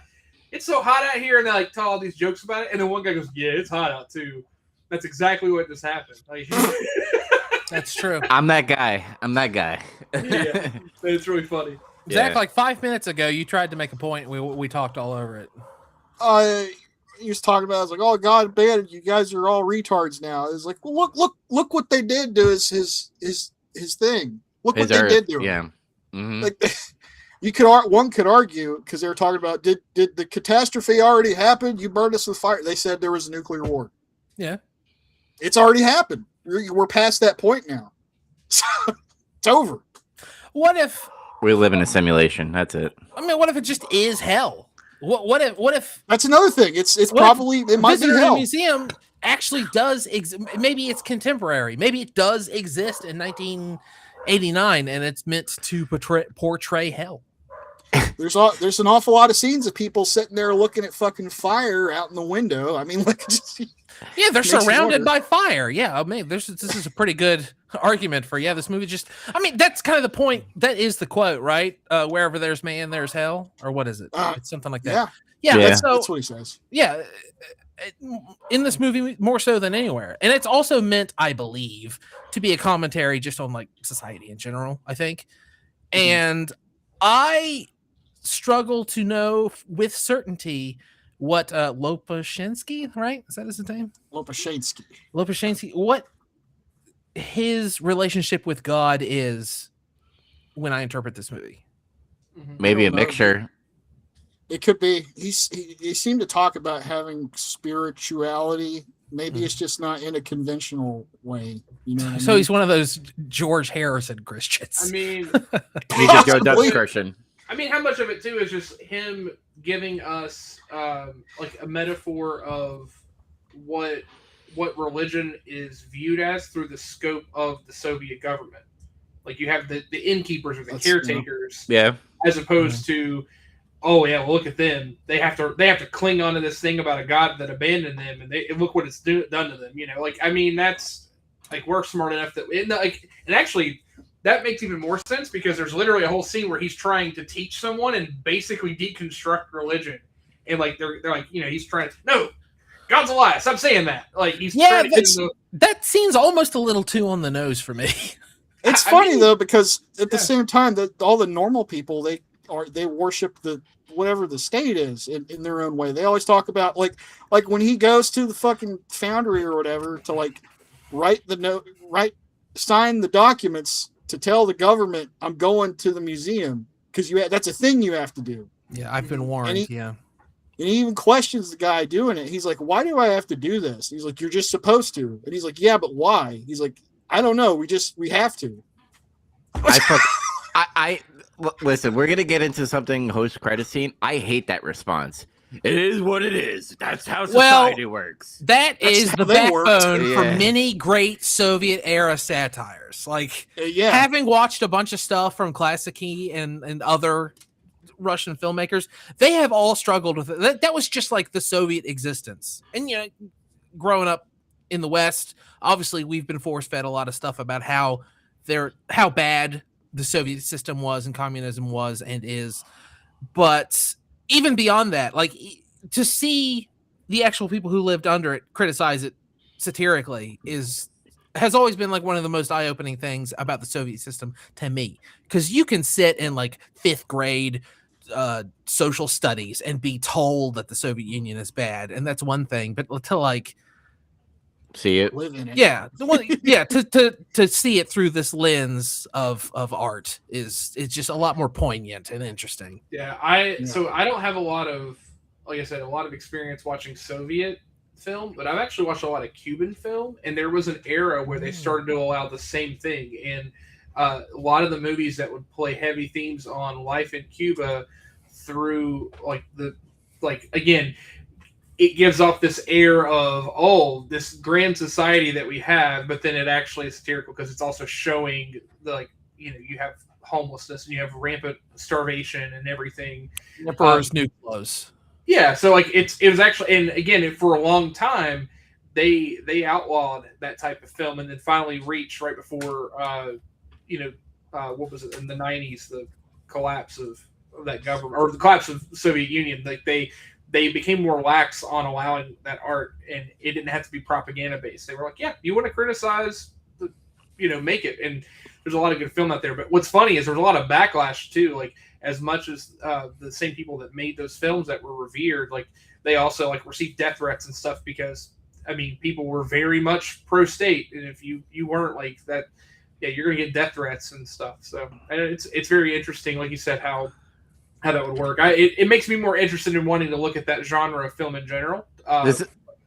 it's so hot out here, and they like tell all these jokes about it, and then one guy goes, yeah, it's hot out too. That's exactly what just happened. Like, that's true. I'm that guy. Yeah, it's really funny. Zach, like 5 minutes ago, you tried to make a point. We talked all over it. He was talking about. I was like, "Oh God, abandoned you guys are all retards now." It's like, well, look what they did to his thing. Look what they did to him. Yeah. Mm-hmm. Like one could argue, because they were talking about did the catastrophe already happen? You burned us with fire. They said there was a nuclear war. Yeah, it's already happened. We're past that point now. It's over. What if we live in a simulation? That's it. I mean, what if it just is hell? What if that's another thing? It might be hell. Museum actually does maybe it's contemporary, maybe it does exist in 1989 and it's meant to portray hell. There's an awful lot of scenes of people sitting there looking at fucking fire out in the window. I mean, like, yeah, they're surrounded by fire. Yeah, I mean, this is a pretty good argument for this movie. Just, I mean, that's kind of the point. That is the quote, right? Wherever there's man, there's hell, or what is it? It's something like that. Yeah. That's what he says. Yeah, in this movie more so than anywhere, and it's also meant, I believe, to be a commentary just on like society in general. I think, and I struggle to know with certainty what Lopushansky, right? Is that his name? Lopushansky. What his relationship with God is when I interpret this movie. Maybe a mixture. It could be. He seemed to talk about having spirituality. Maybe it's just not in a conventional way. You know. So he's one of those George Harrison Christians. I mean, he just go Dutch Christian. I mean, how much of it too is just him giving us like a metaphor of what religion is viewed as through the scope of the Soviet government. Like you have the innkeepers or the caretakers, as opposed to, oh yeah, well, look at them. They have to cling on to this thing about a God that abandoned them, and look what it's done to them. You know, like I mean, that's like we're smart enough that and actually. That makes even more sense because there's literally a whole scene where he's trying to teach someone and basically deconstruct religion. And like they're like, you know, he's trying to no, God's a lie. Stop saying that. Like he's trying to that seems almost a little too on the nose for me. It's funny though, because at the same time that all the normal people they worship the whatever the state is in their own way. They always talk about like when he goes to the fucking foundry or whatever to like sign the documents to tell the government I'm going to the museum because that's a thing you have to do. Yeah, I've been warned. And he even questions the guy doing it. He's like, "Why do I have to do this?" He's like, "You're just supposed to." And he's like, "Yeah, but why?" He's like, "I don't know. We have to." Listen. We're gonna get into something post credit scene. I hate that response. It is what it is. That's how society works. That's the backbone for many great Soviet era satires. Like having watched a bunch of stuff from Klassiki and other Russian filmmakers, they have all struggled with it. That was just like the Soviet existence. And you know, growing up in the West, obviously we've been force fed a lot of stuff about how bad the Soviet system was and communism was and is. But even beyond that, like to see the actual people who lived under it criticize it satirically has always been like one of the most eye-opening things about the Soviet system to me. Because you can sit in like 5th grade social studies and be told that the Soviet Union is bad, and that's one thing. But to like see it, live in it. to see it through this lens of art it's just a lot more poignant and interesting. So I don't have a lot of, like I said, a lot of experience watching Soviet film, but I've actually watched a lot of Cuban film, and there was an era where they started to allow the same thing. And a lot of the movies that would play heavy themes on life in Cuba through again, it gives off this air of this grand society that we have, but then it actually is satirical because it's also showing you have homelessness and you have rampant starvation and everything. Emperor's New Clothes. Yeah, so like it was actually, and again, for a long time they outlawed that type of film, and then finally reached right before what was it in the 90s, the collapse of that government or the collapse of the Soviet Union. Like they became more lax on allowing that art, and it didn't have to be propaganda based. They were like, yeah, you want to criticize, make it. And there's a lot of good film out there. But what's funny is there's a lot of backlash too. Like as much as the same people that made those films that were revered, like they also like received death threats and stuff because people were very much pro state, and if you weren't like that, you're gonna get death threats and stuff. So it's very interesting, like you said, how that would work. It makes me more interested in wanting to look at that genre of film in general,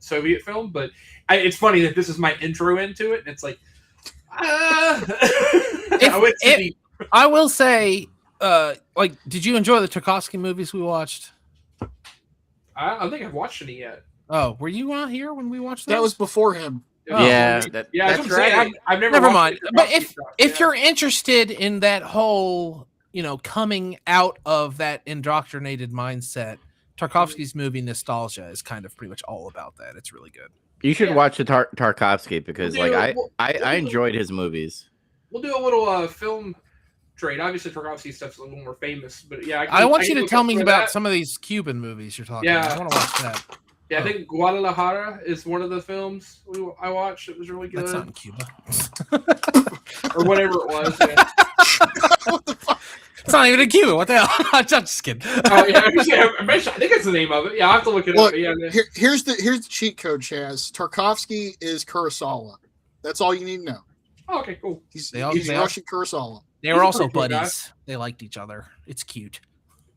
Soviet film. But it's funny that this is my intro into it, and it's like, I will say, did you enjoy the Tarkovsky movies we watched? I don't think I've watched any yet. Oh, were you out here when we watched That was before him. Oh. Yeah, that's that's what I'm saying. right. I've never. Never watched mind. the But Tarkovsky if stuff, if you're interested in that whole, coming out of that indoctrinated mindset, Tarkovsky's movie Nostalgia is kind of pretty much all about that. It's really good. You should Yeah. watch the Tarkovsky because We'll do- we'll I do- enjoyed his movies. We'll do a little film trade. Obviously, Tarkovsky stuff's a little more famous, but yeah, I want you to look tell up me some of about that. some of these Cuban movies you're talking Yeah. about. I want to watch that. Yeah, Oh. I think Guadalajara is one of the films I watched. It was really good, That's not in Cuba. or whatever it was. Yeah. What the fuck? It's not even in Cuba. What the hell? I'm just kidding. Oh yeah, I think it's the name of it. Yeah, I have to look it Look, up. But yeah, here's the cheat code, Chaz. Tarkovsky is Kurosawa. That's all you need to know. oh, okay, cool. He's They all- Russian Kurosawa. They He's were a also pretty cool guy. buddies. They liked each other. It's cute.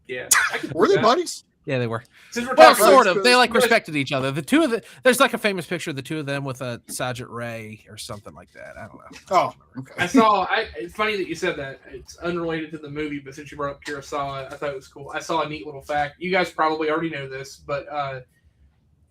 Yeah, I can Were do they that. buddies? Yeah, they were. Since we're Well, talking sort about of. They like you guys- respected each other. There's like a famous picture of the two of them with a Sergeant Ray or something like that. I don't know. Oh, okay. It's funny that you said that. It's unrelated to the movie, but since you brought up Kurosawa, I thought it was cool. I saw a neat little fact. You guys probably already know this, but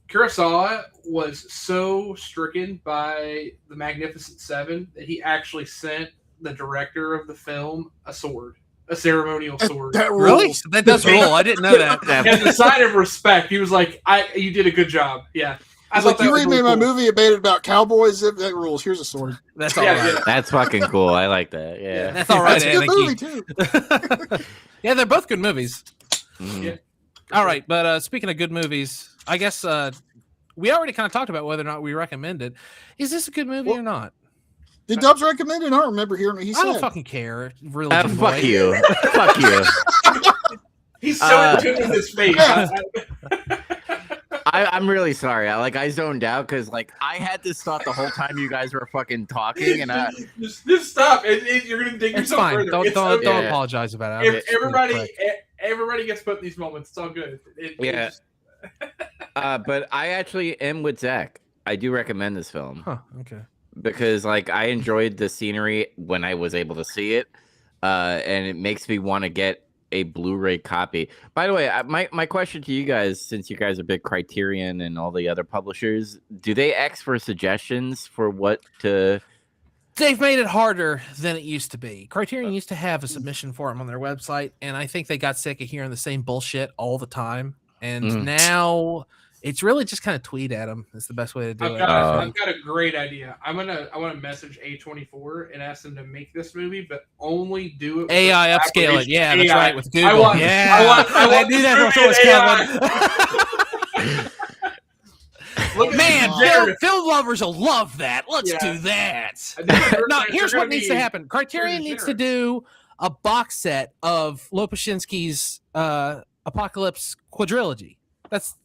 Kurosawa was so stricken by the Magnificent Seven that he actually sent the director of the film a sword, a ceremonial sword. That Really? rules. That does rule. I didn't know that. As a sign of respect, he was like, "You did a good job." Yeah, I He's thought like, that you was remade really my cool. movie about Cowboys. That rules. Here's a sword. That's all Yeah, right. yeah. That's fucking cool. I like that. Yeah. That's all right, That's a good movie Aniki. too. Yeah, they're both good movies. Mhm. Yeah. All right, but speaking of good movies, I guess we already kind of talked about whether or not we recommend it. Is this a good movie or not? Did Dubs recommend it? I don't remember hearing what he I don't said. fucking care. Really, Fuck you. Fuck you. He's so in tune with his face. I'm really sorry. I zoned out because I had this thought the whole time you guys were fucking talking, and just stop. You're gonna dig It's yourself fine. further. Don't It's don't, okay. don't Yeah. apologize about it. Everybody gets put in these moments. It's all good. Yeah. But I actually am with Zach. I do recommend this film Huh. Okay. because I enjoyed the scenery when I was able to see it, and it makes me want to get a Blu-ray copy. By the way, my question to you guys, since you guys are big Criterion and all the other publishers, do they ask for suggestions for what to? They've made it harder than it used to be. Criterion used to have a submission form on their website, and I think they got sick of hearing the same bullshit all the time. And Mhm. now it's really just kind of tweet at them. It's the best way to do it. I've got a great idea. I want to message A24 and ask them to make this movie, but only do it with AI upscale it. collaboration. Yeah, that's AI. right. With Google. want- yeah. I want knew this that movie was in coming. Look at Man, Jared. film lovers will love that. Let's Yeah. do that. I think they're- No, they're here's gonna what needs to be- happen. Criterion needs to generous. do a box set of Lopushansky's Apocalypse quadrilogy. That's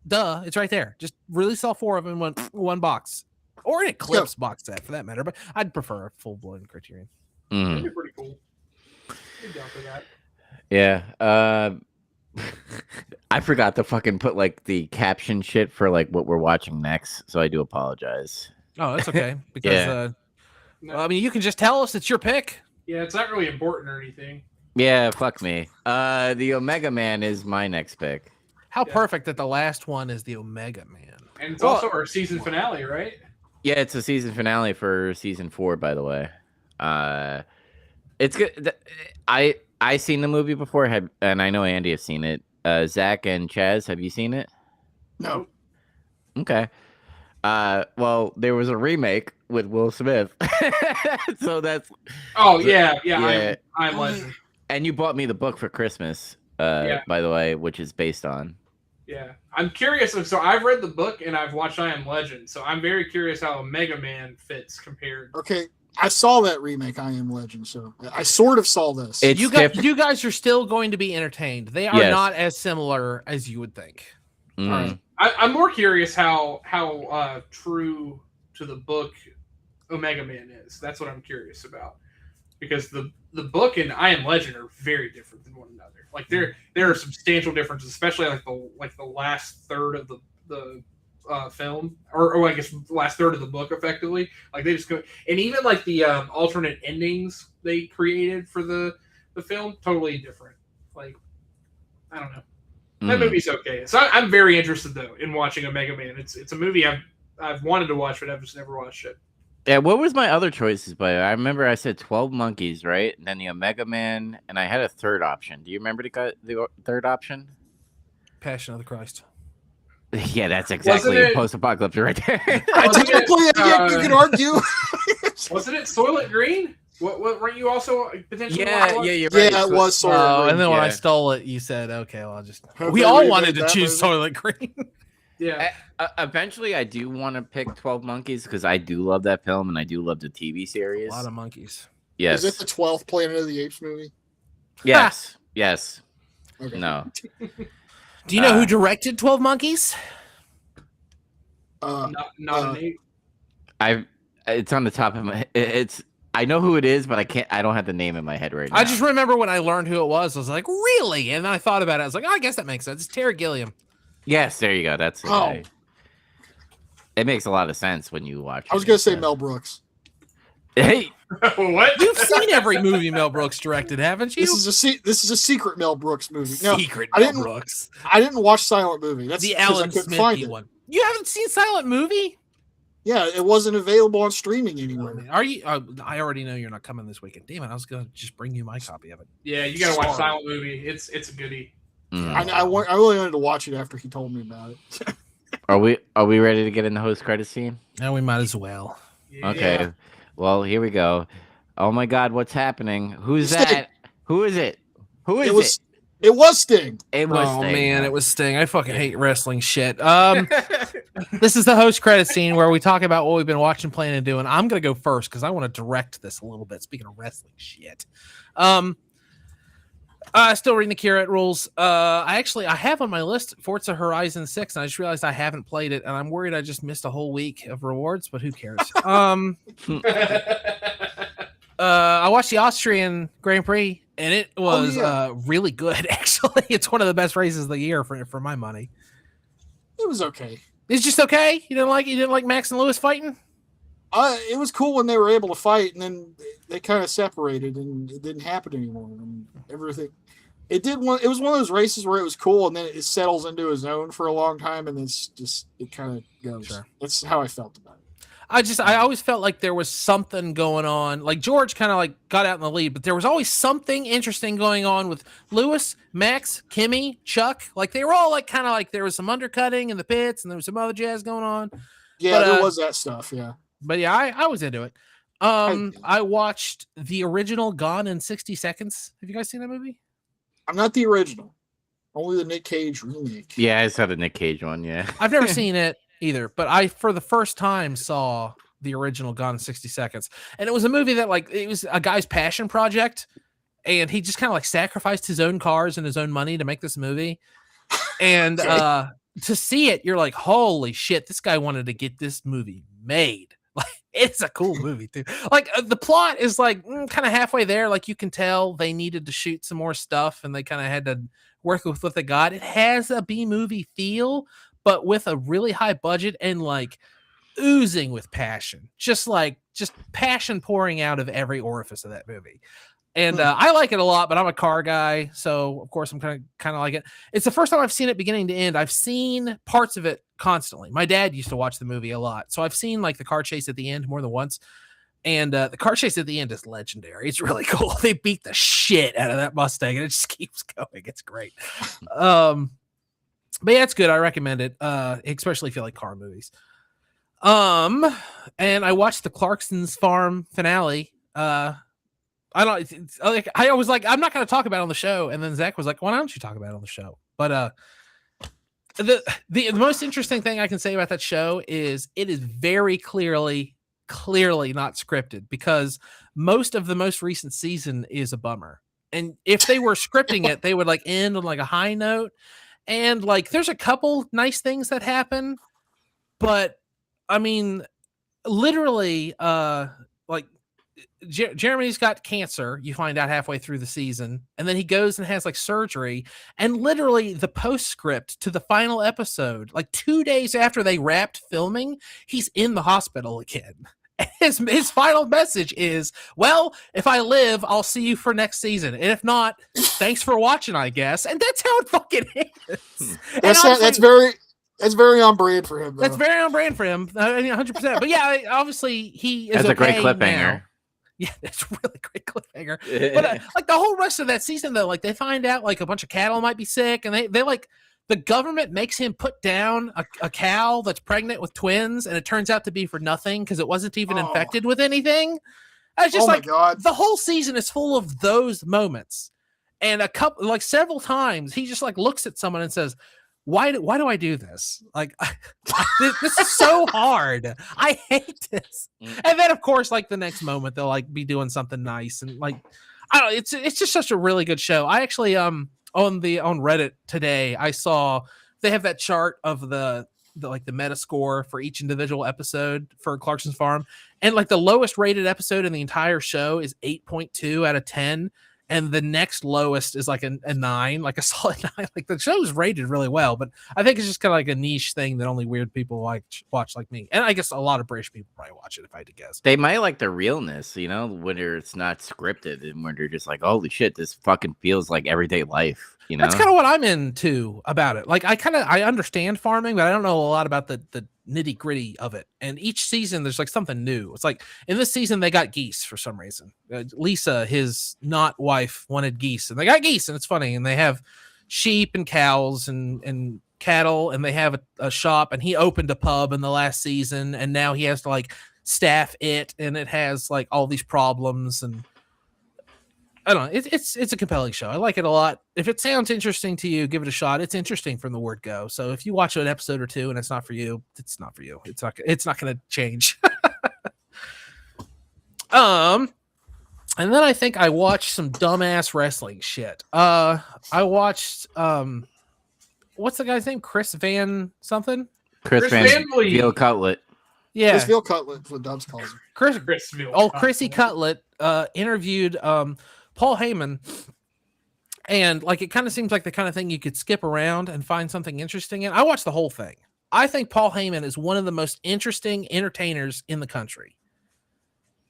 it's right there. Just release all four of them in one box, or an Eclipse box set for that matter. But I'd prefer a full blown Criterion. That'd be pretty cool. Good job for that. Yeah. I forgot to fucking put the caption shit for what we're watching next, so I do apologize. Oh, that's okay because Yeah. No. well, I mean, you can just tell us it's your pick. Yeah, it's not really important or anything. Yeah, fuck me. The Omega Man is my next pick. How Yeah. perfect that the last one is the Omega Man. And it's Well- also our season finale, right? Yeah, it's a season finale for season 4, by the way. It's good. I seen the movie before, and I know Andy has seen it. Zach and Chaz, have you seen it? No. Okay. Well, there was a remake with Will Smith, so that's. Oh yeah. Yeah. I'm Legend. And you bought me the book for Christmas, Yeah. by the way, which is based on. Yeah, I'm curious. So I've read the book and I've watched I Am Legend. So I'm very curious how Mega Man fits compared. Okay. I saw that remake, I Am Legend, so I sort of saw this. It's different. You guys are still going to be entertained. They are Yes. not as similar as you would think. Mhm. All right. I'm more curious how true to the book Omega Man is. That's what I'm curious about, because the book and I Am Legend are very different than one another. There are substantial differences, especially the last third of the film, or I guess the last third of the book, effectively. They just go, and even the alternate endings they created for the film, totally different. I don't know. That movie's okay. So I'm very interested though in watching a Mega Man. It's a movie I've wanted to watch, but I've just never watched it. Yeah, what was my other choices? But I remember I said 12 Monkeys, right? And then the Omega Man, and I had a third option. Do you remember the third option? Passion of the Christ. Yeah, that's exactly post-apocalyptic right there. Technically, you can argue. Wasn't it Soylent Green? What weren't you also potentially? Yeah, you're right. Yeah, it was Soylent Green. And then when I stole it, you said, "Okay, well, I'll just." We all wanted to choose Soylent Green. Yeah. Eventually, I do want to pick 12 Monkeys because I do love that film and I do love the TV series. A lot of monkeys. Yes. Is it the 12th Planet of the Apes movie? Yes. Yes. Okay. No. Do you know who directed 12 Monkeys? Not an ape. It's on the top of my. I know who it is, but I don't have the name in my head right now. I just remember when I learned who it was. I was like, really? And then I thought about it. I was like, oh, I guess that makes sense. It's Terry Gilliam. Yes, there you go. That's it. It makes a lot of sense when you watch it. I was going to say Mel Brooks. Hey. What? You've seen every movie Mel Brooks directed, haven't you? This is a secret Mel Brooks movie. No, Secret Mel Brooks. I didn't watch Silent Movie. That's The 'cause I Alan couldn't find Smithy it. one. You haven't seen Silent Movie? Yeah, it wasn't available on streaming anywhere. Are you? I already know you're not coming this weekend. Damn it! I was gonna just bring you my copy of it. Yeah, you gotta watch Silent Movie. It's a goodie. I really wanted to watch it after he told me about it. Are we ready to get in the host credit scene? Now we might as well. Yeah. Okay. Well, here we go. Oh my God, what's happening? Who's that? Who is it? Who is it? It was Sting. It was Oh Sting. man, it was Sting. I fucking hate wrestling shit. This is the host credit scene where we talk about what we've been watching, playing, and doing. I'm gonna go first because I want to direct this a little bit. Speaking of wrestling shit, still reading the curate rules. I have on my list Forza Horizon 6, and I just realized I haven't played it, and I'm worried I just missed a whole week of rewards. But who cares? I watched the Austrian Grand Prix, and it was really good. Actually, it's one of the best races of the year for my money. It was okay. It's just okay. You didn't like Max and Lewis fighting? It was cool when they were able to fight, and then they kind of separated, and it didn't happen anymore. And everything. It was one of those races where it was cool, and then it settles into a zone for a long time, and it kind of goes. Sure. That's how I felt about it. I always felt like there was something going on. Like George kind of like got out in the lead, but there was always something interesting going on with Lewis, Max, Kimmy, Chuck. Like they were all like kind of like there was some undercutting in the pits, and there was some other jazz going on. Yeah, there was that stuff. Yeah, but yeah, I was into it. I watched the original Gone in 60 Seconds. Have you guys seen that movie? I'm not the original, only the Nick Cage remake. Yeah, I saw the Nick Cage one. Yeah, I've never seen it either, but I for the first time saw the original Gone in 60 Seconds, and it was a movie that like it was a guy's passion project, and he just kind of like sacrificed his own cars and his own money to make this movie. And to see it, you're like, holy shit, this guy wanted to get this movie made. Like it's a cool movie too. Like the plot is like kind of halfway there. Like you can tell they needed to shoot some more stuff, and they kind of had to work with what they got. It has a B movie feel, but with a really high budget and like oozing with passion, just passion pouring out of every orifice of that movie. And I like it a lot, but I'm a car guy, so of course I'm kind of like it. It's the first time I've seen it beginning to end. I've seen parts of it constantly. My dad used to watch the movie a lot, so I've seen like the car chase at the end more than once. And the car chase at the end is legendary. It's really cool. They beat the shit out of that Mustang, and it just keeps going. It's great. But yeah, it's good. I recommend it, especially if you like car movies. And I watched the Clarkson's Farm finale. I was like, I'm not going to talk about it on the show. And then Zach was like, why don't you talk about it on the show? But the most interesting thing I can say about that show is it is very clearly not scripted, because most of the most recent season is a bummer. And if they were scripting it, they would like end on like a high note. And like, there's a couple nice things that happen, but I mean, literally, like Jeremy's got cancer. You find out halfway through the season, and then he goes and has like surgery, and literally the postscript to the final episode, like 2 days after they wrapped filming, he's in the hospital again. His final message is, well, if I live, I'll see you for next season. And if not, thanks for watching, I guess. And that's how it fucking is. That's very on brand for him, though. That's very on brand for him. 100%. But yeah, obviously he is That's a great cliffhanger. now. Yeah, that's a really great cliffhanger. But like the whole rest of that season, though, like they find out like a bunch of cattle might be sick, and they like the government makes him put down a cow that's pregnant with twins, and it turns out to be for nothing because it wasn't even infected with anything. It's just like the whole season is full of those moments, and several times he just like looks at someone and says, why do I do this? Like, this is so hard. I hate this. And then, of course, like the next moment, they'll like be doing something nice, and like, I don't know. It's just such a really good show. I actually on Reddit today, I saw they have that chart of the meta score for each individual episode for Clarkson's Farm, and like the lowest rated episode in the entire show is 8.2 out of 10. And the next lowest is like a 9, like a solid 9. Like the show's rated really well, but I think it's just kind of like a niche thing that only weird people watch like me. And I guess a lot of British people probably watch it if I had to guess. They might like the realness, when it's not scripted and when they're just like, holy shit, this fucking feels like everyday life. That's kind of what I'm into about it. Like I understand farming, but I don't know a lot about the nitty gritty of it. And each season there's like something new. It's like in this season they got geese for some reason. Lisa, his not wife, wanted geese, and they got geese, and it's funny. And they have sheep and cows and cattle, and they have a shop. And he opened a pub in the last season, and now he has to like staff it, and it has like all these problems. And I don't know. It's a compelling show. I like it a lot. If it sounds interesting to you, give it a shot. It's interesting from the word go. So if you watch an episode or two and it's not for you, it's not for you. It's not going to change. And then I think I watched some dumbass wrestling shit. I watched what's the guy's name? Chris Van something? Chris Van Veal Cutlet. Yeah. Chris Veal Cutlet, what Dubs calls him. Chrissy Cutlet interviewed Paul Heyman, and like it kind of seems like the kind of thing you could skip around and find something interesting in. I watched the whole thing. I think Paul Heyman is one of the most interesting entertainers in the country.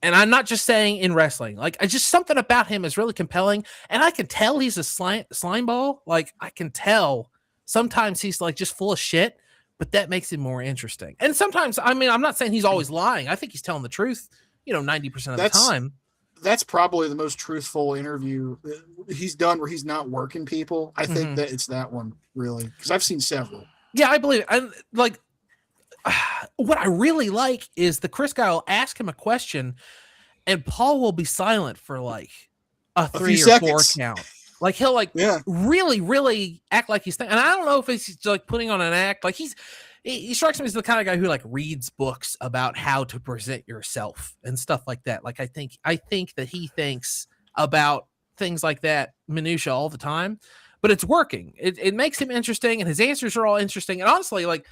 And I'm not just saying in wrestling. Like, just something about him is really compelling, and I can tell he's a slime ball. Like, I can tell sometimes he's like just full of shit, but that makes him more interesting. And sometimes, I mean, I'm not saying he's always lying. I think he's telling the truth, 90% of the time. That's probably the most truthful interview he's done where he's not working people. I think that it's that one, really, because I've seen several. Yeah, I believe it. And like, what I really like is the Chris guy will ask him a question, and Paul will be silent for like a 3 or 4 count. Like he'll really, really act like he's thinking. And I don't know if he's like putting on an act. Like he strikes me as the kind of guy who like reads books about how to present yourself and stuff like that. Like I think that he thinks about things like that minutia all the time, but it's working. It makes him interesting, and his answers are all interesting. And honestly, like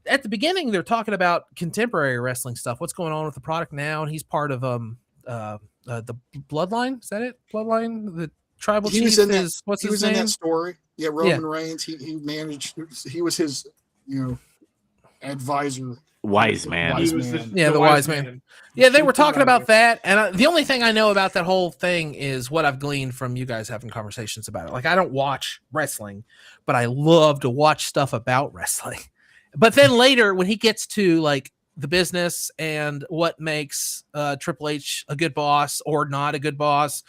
at the beginning, they're talking about contemporary wrestling stuff. What's going on with the product now? And he's part of the Bloodline. Is that it? Bloodline. The tribal chief is what's his name? He was in that story. Yeah, Roman Reigns. He managed. He was his advisor. Wise man. The wise man. Yeah, they were talking about that, and the only thing I know about that whole thing is what I've gleaned from you guys having conversations about it. Like, I don't watch wrestling, but I love to watch stuff about wrestling. But then later, when he gets to like the business and what makes Triple H a good boss or not a good boss,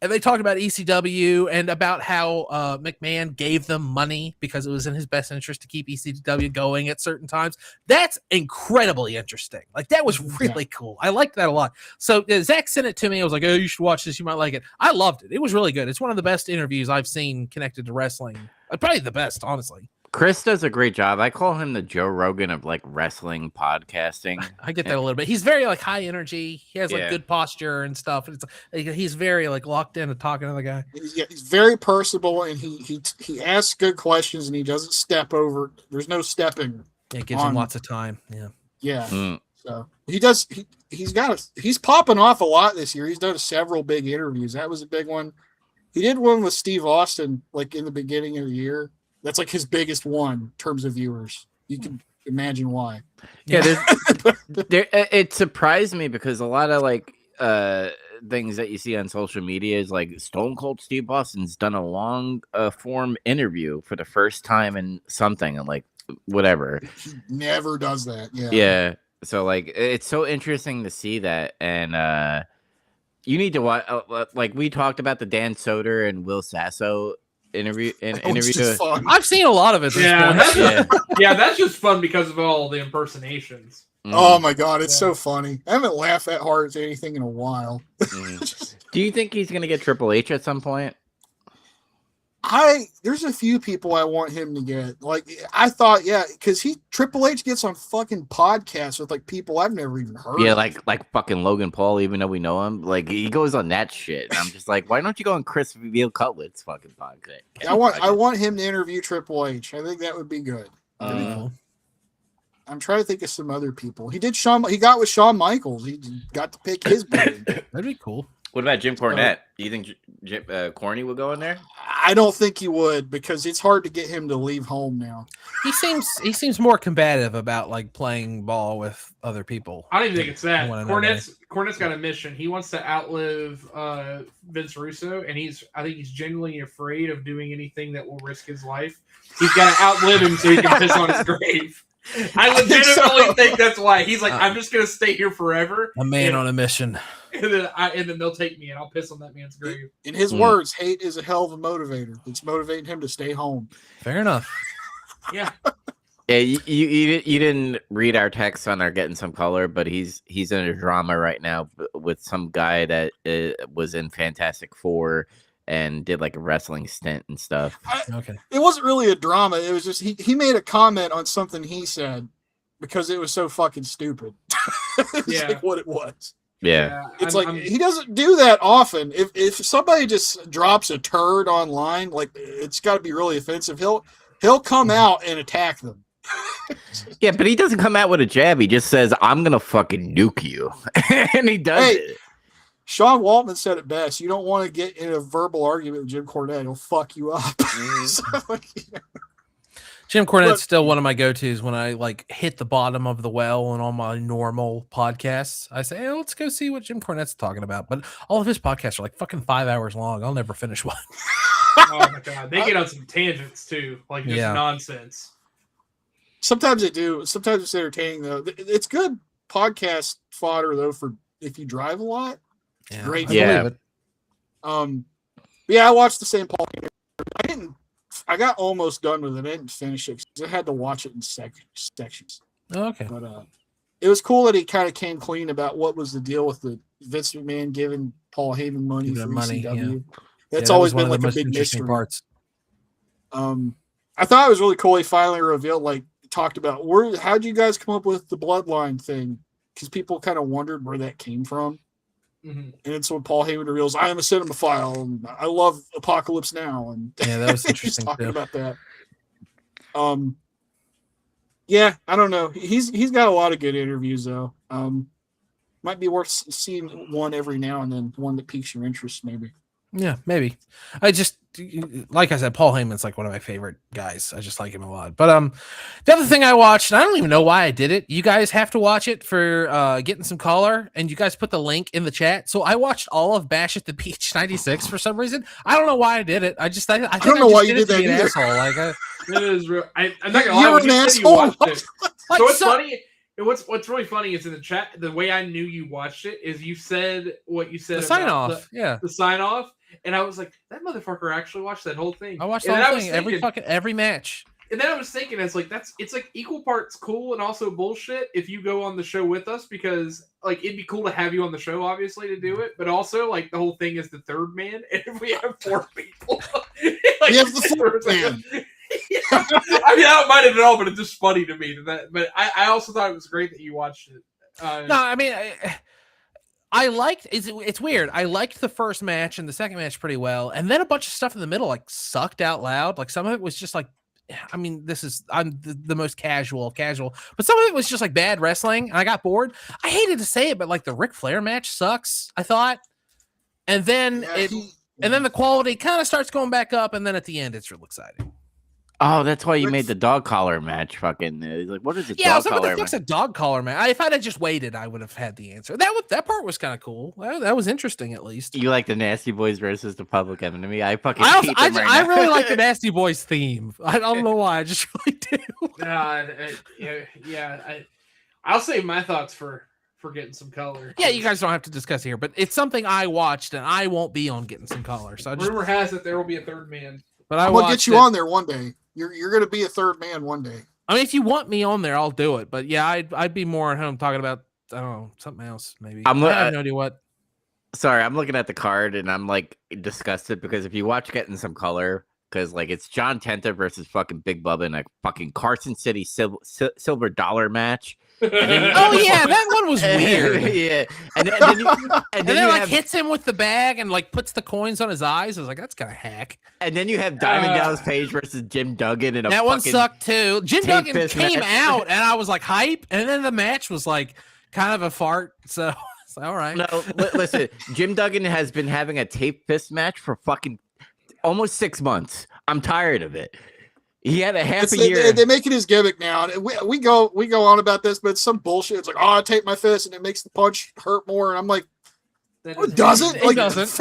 and they talked about ECW and about how McMahon gave them money because it was in his best interest to keep ECW going at certain times. That's incredibly interesting. Like, that was really cool. I liked that a lot. So Zack sent it to me. I was like, oh, you should watch this. You might like it. I loved it. It was really good. It's one of the best interviews I've seen connected to wrestling. Probably the best, honestly. Chris does a great job. I call him the Joe Rogan of like wrestling podcasting. I get that a little bit. He's very like high energy. He has like good posture and stuff. It's he's very like locked in and talking to the guy. He's very personable, and he asks good questions, and he doesn't step over. There's no stepping. It gives him lots of time. Yeah. So he does. He's popping off a lot this year. He's done several big interviews. That was a big one. He did one with Steve Austin like in the beginning of the year. That's like his biggest one in terms of viewers. You can imagine why. Yeah, it surprised me because a lot of like things that you see on social media is like Stone Cold Steve Austin's done a long form interview for the first time in something and like whatever. He never does that. Yeah. So like it's so interesting to see that, and you need to watch. Like we talked about the Dan Soder and Will Sasso interview. I've seen a lot of it. That's just fun because of all the impersonations. Oh my god, it's so funny. I haven't laughed that hard at anything in a while. Do you think he's gonna get Triple H at some point? There's a few people I want him to get. Like I thought, because Triple H gets on fucking podcasts with like people I've never even heard. Yeah, of. like fucking Logan Paul, even though we know him. Like he goes on that shit. And I'm just like, why don't you go on Chris Veal Cutlet's fucking podcast? I want him to interview Triple H. I think that would be good. I'm trying to think of some other people. He got with Shawn Michaels. He got to pick his band. That'd be cool. What about Jim Cornette? Do you think Corny will go in there? I don't think he would because it's hard to get him to leave home now. He seems more combative about like playing ball with other people. I don't even think it's that. Cornette's got a mission. He wants to outlive Vince Russo, and I think he's genuinely afraid of doing anything that will risk his life. He's got to outlive him so he can piss on his grave. I legitimately think that's why. He's like, I'm just going to stay here forever. A man on a mission. And then they'll take me and I'll piss on that man's grave. In his words, hate is a hell of a motivator. It's motivating him to stay home. Fair enough. Yeah. Yeah, you didn't read our text on our Getting Some Color, but he's in a drama right now with some guy that was in Fantastic Four and did like a wrestling stint and stuff. Okay. It wasn't really a drama. It was just he made a comment on something he said because it was so fucking stupid. It's like what it was. Yeah. It's he doesn't do that often. If somebody just drops a turd online, like it's got to be really offensive. He'll come out and attack them. Yeah, but he doesn't come out with a jab. He just says, "I'm gonna fucking nuke you," and he does it. Sean Waltman said it best. You don't want to get in a verbal argument with Jim Cornette. He'll fuck you up. Jim Cornette's still one of my go-tos when I like hit the bottom of the well on all my normal podcasts. I say, hey, let's go see what Jim Cornette's talking about. But all of his podcasts are like fucking 5 hours long. I'll never finish one. Oh my god, they get on some tangents too, like just nonsense. Sometimes they do. Sometimes it's entertaining though. It's good podcast fodder though for if you drive a lot. Yeah, great. Yeah. I watched the St. Paul game. I got almost done with it. I didn't finish it because I had to watch it in sections. Oh, okay. But it was cool that he kind of came clean about what was the deal with the Vince McMahon giving Paul Heyman money for ECW. Yeah. That's always been like a big mystery. Parts. I thought it was really cool. He finally revealed, talked about how'd you guys come up with the bloodline thing? Because people kind of wondered where that came from. Mm-hmm. And it's when Paul Heyman reveals, I am a cinemaphile and I love Apocalypse Now. And yeah, that was interesting. He's talking about that. Yeah, I don't know. He's got a lot of good interviews though. Might be worth seeing one every now and then, one that piques your interest, maybe. Yeah, maybe. I just, like I said, Paul Heyman's like one of my favorite guys. I just like him a lot. But the other thing I watched, and I don't even know why I did it. You guys have to watch it for Getting Some Color, and you guys put the link in the chat. So I watched all of Bash at the Beach '96 for some reason. I don't know why I did it. I don't know why you did that either. Asshole. It is real. I'm not gonna lie. You're an asshole. So what's funny? What's really funny is in the chat, the way I knew you watched it is you said what you said. The sign off, the sign off. And I was like, that motherfucker actually watched that whole thing. I watched the whole thing, every match. And then I was thinking, it's like equal parts cool and also bullshit if you go on the show with us, because it'd be cool to have you on the show, obviously, to do it. But also, the whole thing is the third man. And if we have 4 people, we have the fourth man. I mean, I don't mind it at all, but it's just funny to me but I also thought it was great that you watched it. No, I mean, I liked it's weird. I liked the first match and the second match pretty well, and then a bunch of stuff in the middle sucked out loud. Some of it was just I mean, I'm the most casual, but some of it was just bad wrestling, and I got bored. I hated to say it, but the Ric Flair match sucks, I thought, and then then the quality kind of starts going back up, and then at the end it's real exciting. Oh, that's why you made the dog collar match. Fucking, he's like, what is it? Yeah, I was like, dog what collar the fuck's match? a dog collar, man? If I'd have just waited, I would have had the answer. That part was kind of cool. That was interesting, at least. You like the Nasty Boys versus the Public Enemy? I fucking I hate them right now. really like the Nasty Boys theme. I don't know why. I just really do. I'll save my thoughts for getting some color. Yeah, you guys don't have to discuss it here, but it's something I watched, and I won't be on Getting Some Color. So Rumor has it there will be a third man. But I'm gonna get you on there one day. You're gonna be a third man one day. I mean, if you want me on there, I'll do it. But yeah, I'd be more at home talking about, I don't know, something else maybe. I have no idea what. Sorry, I'm looking at the card and I'm like disgusted because if you watch Getting Some Color, because like it's John Tenta versus fucking Big Bubba in a fucking Carson City silver dollar match. Oh yeah, that one was weird. Yeah, and then like hits him with the bag and like puts the coins on his eyes. I was like, that's kind of hack. And then you have Diamond Dallas Page versus Jim Duggan in a that one sucked too. Jim Duggan came match. out and I was like hype, and then the match was like kind of a fart. So it's like, all right. No, listen, Jim Duggan has been having a tape fist match for fucking almost 6 months. I'm tired of it. He had a half a year. They make it his gimmick now. And we go on about this, but it's some bullshit. It's like, oh, I tape my fist and it makes the punch hurt more. And I'm like, it doesn't. It doesn't.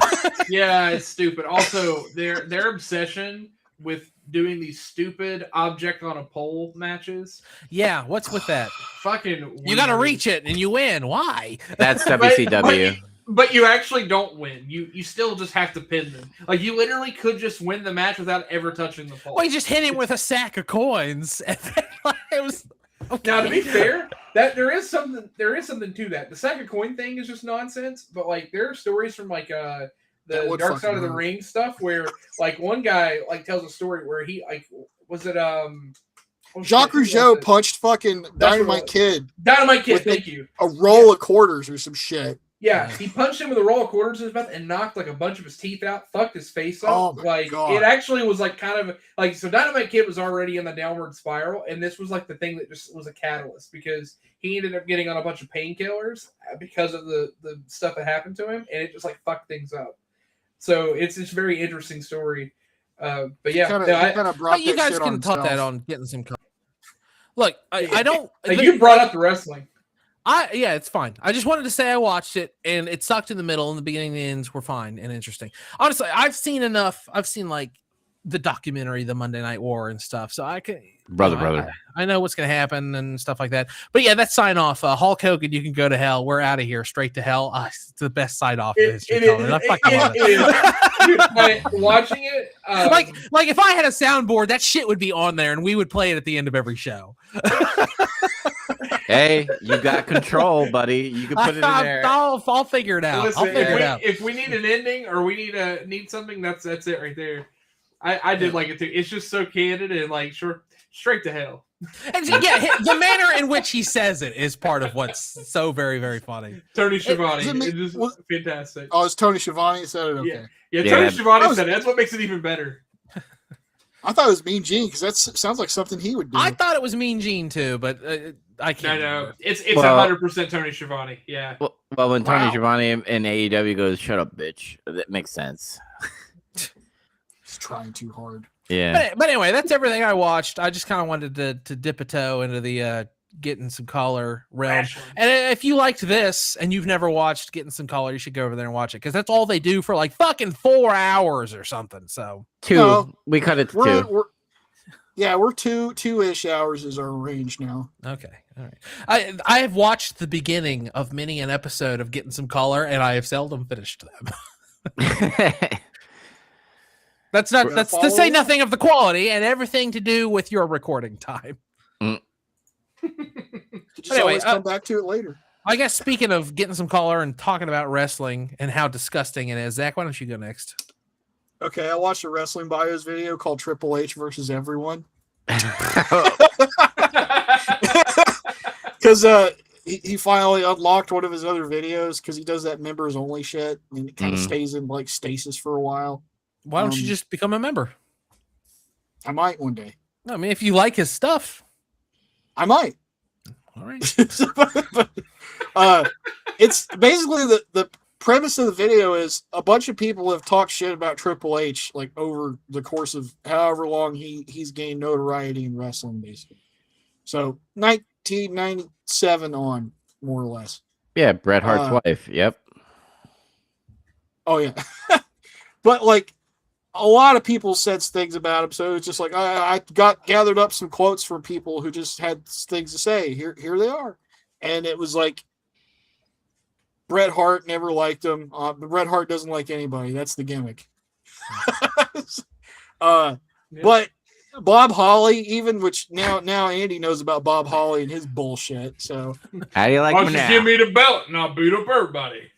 Yeah, it's stupid. Also, their obsession with doing these stupid object on a pole matches. Yeah, what's with that? Fucking. You got to reach it and you win. Why? That's WCW. But you actually don't win. You still just have to pin them. Like you literally could just win the match without ever touching the pole. Well, you just hit him with a sack of coins. And then, it was okay. Now to be fair, that there is something to that. The sack of coin thing is just nonsense. But like there are stories from like the Dark Side of the Ring stuff where like one guy like tells a story where he like was it Jacques Rougeau punched fucking Dynamite Kid. Dynamite Kid, thank you. A roll of quarters or some shit. Yeah, he punched him with a roll of quarters in his mouth and knocked like a bunch of his teeth out, fucked his face up. Oh my God. It actually was like kind of like so Dynamite Kid was already in the downward spiral, and this was like the thing that just was a catalyst because he ended up getting on a bunch of painkillers because of the stuff that happened to him, and it just like fucked things up. So it's a very interesting story. But yeah, you guys can talk that on Getting Some Color. Look, I don't. You brought up the wrestling. Yeah, it's fine. I just wanted to say I watched it and it sucked in the middle and the beginning and the ends were fine and interesting. Honestly, I've seen enough. I've seen like the documentary, The Monday Night War and stuff. So I can brother. I know what's going to happen and stuff like that. But yeah, that's sign off. Hulk Hogan, you can go to hell. We're out of here. Straight to hell. It's the best sign off in history. Watching it, like if I had a soundboard, that shit would be on there and we would play it at the end of every show. Hey, you got control, buddy. You can put it in there. I'll figure it out. Listen, I'll figure it out. If we need an ending or we need something, that's it right there. I did like it too. It's just so candid and like straight to hell. And yeah, the manner in which he says it is part of what's so very, very funny. Tony Schiavone, it's just fantastic. Oh, it's Tony Schiavone said it. Okay. Yeah, Tony Schiavone said it. That's what makes it even better. I thought it was Mean Gene because that sounds like something he would do. I thought it was Mean Gene too, but I can't. No, it's 100% Tony Schiavone. Yeah. Well, when Tony Schiavone in AEW goes, "Shut up, bitch," that makes sense. He's trying too hard. Yeah. But anyway, that's everything I watched. I just kind of wanted to dip a toe into the Getting Some Color realm. And if you liked this and you've never watched Getting Some Color, you should go over there and watch it because that's all they do for like fucking 4 hours or something. So we cut it to 2. We're 2-ish hours is our range now. Okay, all right. I have watched the beginning of many an episode of Getting Some Color, and I have seldom finished them. That's to say nothing of the quality and everything to do with your recording time. Just always come back to it later. I guess speaking of Getting Some Color and talking about wrestling and how disgusting it is, Zach, why don't you go next? Okay, I watched a wrestling bios video called Triple H versus Everyone. Because he finally unlocked one of his other videos because he does that members only shit and it kind of stays in like stasis for a while. Why don't you just become a member? I might one day. I mean, if you like his stuff, I might. All right. It's basically premise of the video is a bunch of people have talked shit about Triple H like over the course of however long he's gained notoriety in wrestling, basically. So 1997 on, more or less. Yeah, Bret Hart's wife. Yep. Oh yeah, but like a lot of people said things about him, so it's just like I gathered up some quotes from people who just had things to say. Here they are, and it was like Bret Hart never liked him. Bret Hart doesn't like anybody. That's the gimmick. But Bob Holly, even which now Andy knows about Bob Holly and his bullshit. So how do you like why him don't you now? give me the belt and I'll beat up everybody.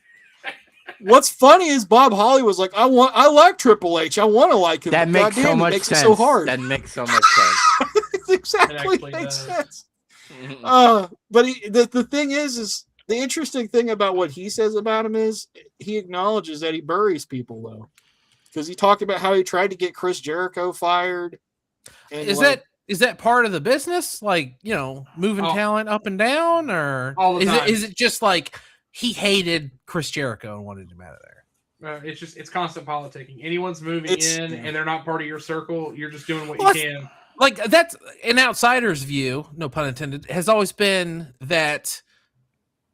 what's funny is Bob Holly was like, I like Triple H. I want to like him. That makes so much sense. It so hard. That makes so much sense. It exactly makes sense. But the thing is the interesting thing about what he says about him is he acknowledges that he buries people, though, because he talked about how he tried to get Chris Jericho fired. And is that part of the business? Like, moving talent up and down, or is it just like he hated Chris Jericho and wanted him out of there? It's constant politicking. Anyone's moving and they're not part of your circle, you're just doing what you can. Like, that's an outsider's view, no pun intended, has always been that,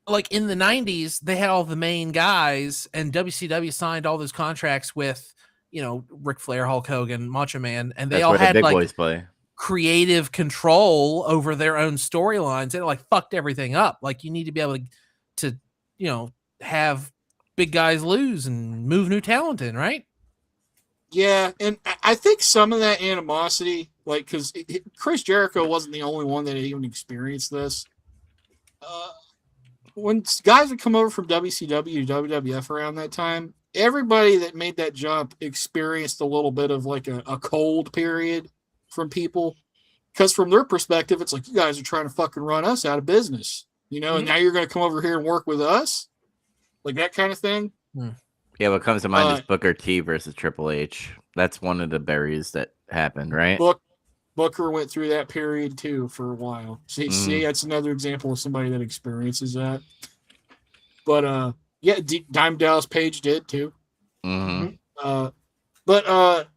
like, in the 90s, they had all the main guys, and WCW signed all those contracts with, Ric Flair, Hulk Hogan, Macho Man, and they all had big like boys play. Creative control over their own storylines. It like fucked everything up. Like, you need to be able to have big guys lose and move new talent in, right? Yeah, and I think some of that animosity, like, because Chris Jericho wasn't the only one that even experienced this. When guys would come over from WCW to WWF around that time, everybody that made that jump experienced a little bit of like a cold period from people, because from their perspective, it's like, you guys are trying to fucking run us out of business, and now you're going to come over here and work with us, like that kind of thing. Yeah, what comes to mind is Booker T versus Triple H. That's one of the buries that happened, right? Booker went through that period too for a while. See, that's another example of somebody that experiences that. But Dime Dallas Page did too. But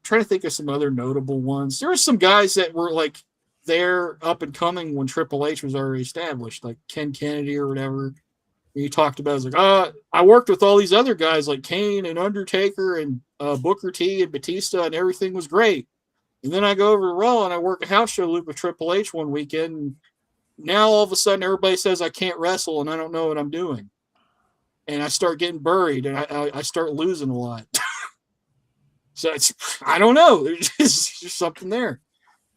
trying to think of some other notable ones. There were some guys that were like there up and coming when Triple H was already established, like Ken Kennedy or whatever. You talked about, it's like, I worked with all these other guys like Kane and Undertaker and Booker T and Batista, and everything was great. And then I go over to Raw and I work a house show loop with Triple H one weekend. And now all of a sudden everybody says I can't wrestle and I don't know what I'm doing. And I start getting buried and I start losing a lot. So I don't know. There's just something there.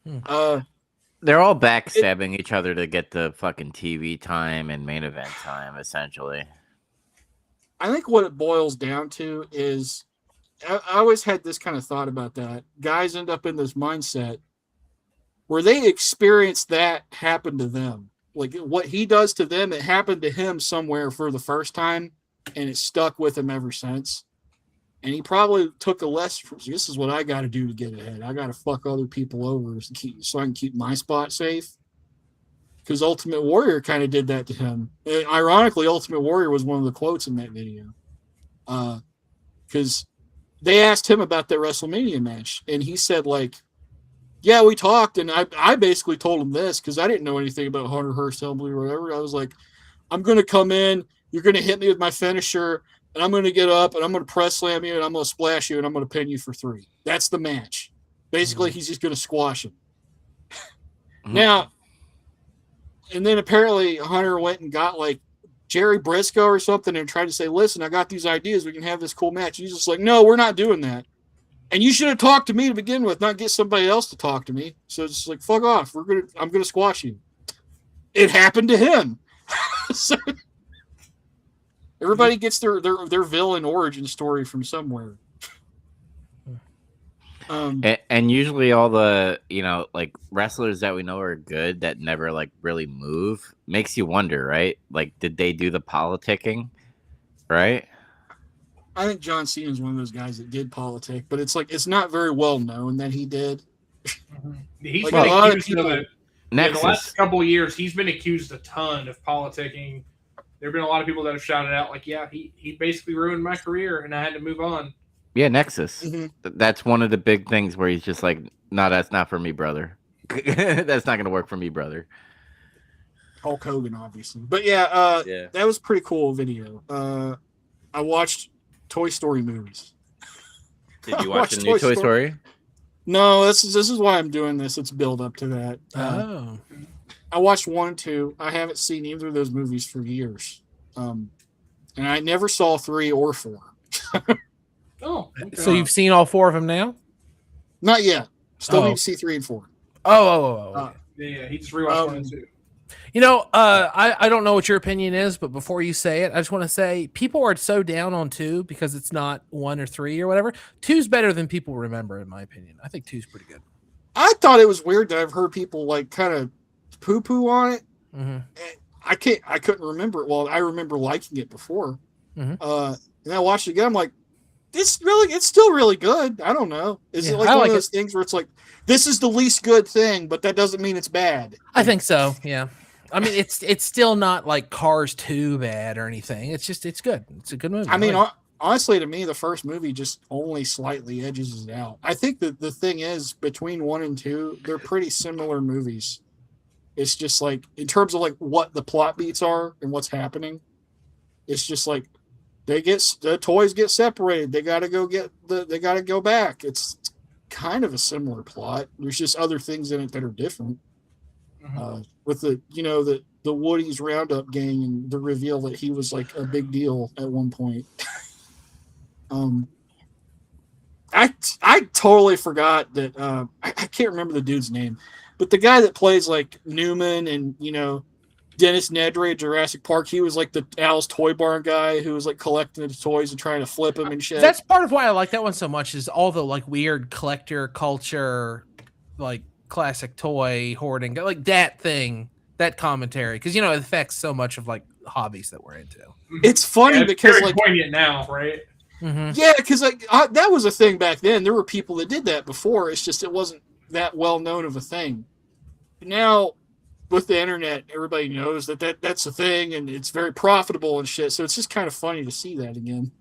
They're all backstabbing each other to get the fucking TV time and main event time, essentially. I think what it boils down to is, I always had this kind of thought about that. Guys end up in this mindset where they experience that happen to them. Like what he does to them, it happened to him somewhere for the first time, and it stuck with him ever since. And he probably took a lesson. This is what I got to do to get ahead. I got to fuck other people over so I can keep my spot safe. Because Ultimate Warrior kind of did that to him. And ironically, Ultimate Warrior was one of the quotes in that video. Because they asked him about that WrestleMania match. And he said, like, yeah, we talked. And I basically told him this because I didn't know anything about Hunter Hearst Helmsley or whatever. I was like, I'm going to come in. You're going to hit me with my finisher. And I'm going to get up and I'm going to press slam you and I'm going to splash you and I'm going to pin you for 3. That's the match. Basically, he's just going to squash him. Now, and then apparently Hunter went and got like Jerry Briscoe or something and tried to say, listen, I got these ideas. We can have this cool match. He's just like, no, we're not doing that. And you should have talked to me to begin with, not get somebody else to talk to me. So it's like, fuck off. I'm going to squash you. It happened to him. So, everybody gets their villain origin story from somewhere. And usually all the, like wrestlers that we know are good that never like really move makes you wonder, right? Like, did they do the politicking? Right? I think John Cena is one of those guys that did politic, but it's like, it's not very well known that he did. He's like been a lot accused of people. the last couple of years, he's been accused a ton of politicking. there have been a lot of people that have shouted out like, yeah, he basically ruined my career and I had to move on. Yeah, Nexus. Mm-hmm. That's one of the big things where he's just like, no, that's not for me, brother. That's not gonna work for me, brother. Hulk Hogan, obviously. But yeah, Yeah. that was a pretty cool video. I watched Toy Story movies. Did you I watch the watched new Toy Toy Story? No, this is why I'm doing this. It's build up to that. Oh. I watched 1 and 2. I haven't seen either of those movies for years. And I never saw 3 or 4. Oh, okay. So you've seen all 4 of them now? Not yet. Still Oh. need to see 3 and 4. Oh. Yeah, he just rewatched 1 and 2. You know, I don't know what your opinion is, but before you say it, I just want to say people are so down on 2 because it's not 1 or 3 or whatever. 2's better than people remember, in my opinion. I think 2's pretty good. I thought it was weird that I've heard people like kind of poo-poo on it. Mm-hmm. I couldn't remember it. Well, I remember liking it before. Mhm. And I watched it again. I'm like, it's still really good. I don't know. Is it like one of those things where it's like, this is the least good thing, but that doesn't mean it's bad? I think so. Yeah. I mean, it's still not like Cars 2 bad or anything. It's good. It's a good movie. I mean, honestly, to me, the first movie just only slightly edges it out. I think that the thing is, between 1 and 2, they're pretty similar movies. It's just like, in terms of like what the plot beats are and what's happening, it's just like the toys get separated. They got to go back. It's kind of a similar plot. There's just other things in it that are different. With the Woody's Roundup gang and the reveal that he was like a big deal at one point. I totally forgot that I can't remember the dude's name, but the guy that plays like Newman and Dennis Nedry at Jurassic Park, he was like the Al's Toy Barn guy who was like collecting the toys and trying to flip them and shit. That's part of why I like that one so much, is all the like weird collector culture, like classic toy hoarding, like that thing, that commentary, because it affects so much of like hobbies that we're into. It's funny because very like poignant now, right? Mm-hmm. Yeah, because like that was a thing back then. There were people that did that before. It's just it wasn't that well known of a thing. Now, with the internet, everybody knows that's a thing, and it's very profitable and shit. So it's just kind of funny to see that again.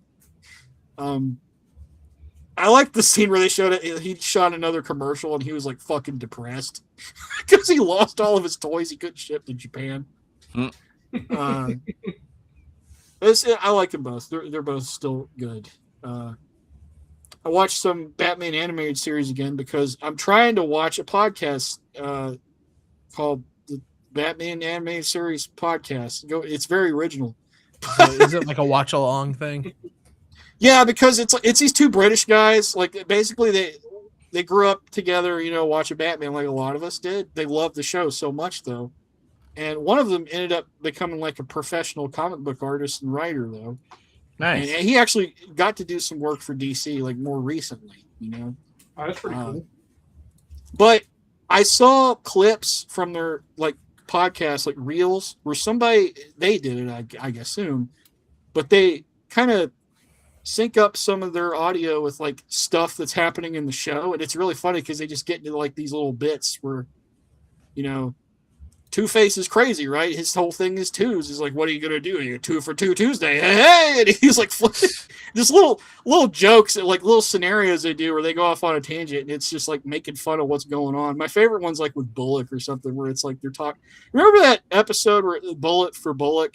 I like the scene where they showed it. He shot another commercial, and he was like fucking depressed because he lost all of his toys he couldn't ship to Japan. I like them both. They're both still good. I watched some Batman animated series again because I'm trying to watch a podcast called the Batman Animated Series Podcast. It's very original. Is it like a watch along thing? Yeah, because it's these two British guys. Like basically they grew up together, watching Batman like a lot of us did. They loved the show so much though. And one of them ended up becoming like a professional comic book artist and writer, though. Nice. And he actually got to do some work for DC, like more recently, Oh, that's pretty cool. But I saw clips from their like podcast, like reels, where they did it, I assume, but they kind of sync up some of their audio with like stuff that's happening in the show, and it's really funny because they just get into like these little bits where, Two-Face is crazy, right? His whole thing is twos. He's like, what are you going to do? You're 2 for 2 Tuesday. Hey! And he's like, just little jokes, like little scenarios they do where they go off on a tangent and it's just like making fun of what's going on. My favorite one's like with Bullock or something where it's like they're talking. Remember that episode where Bullet for Bullock?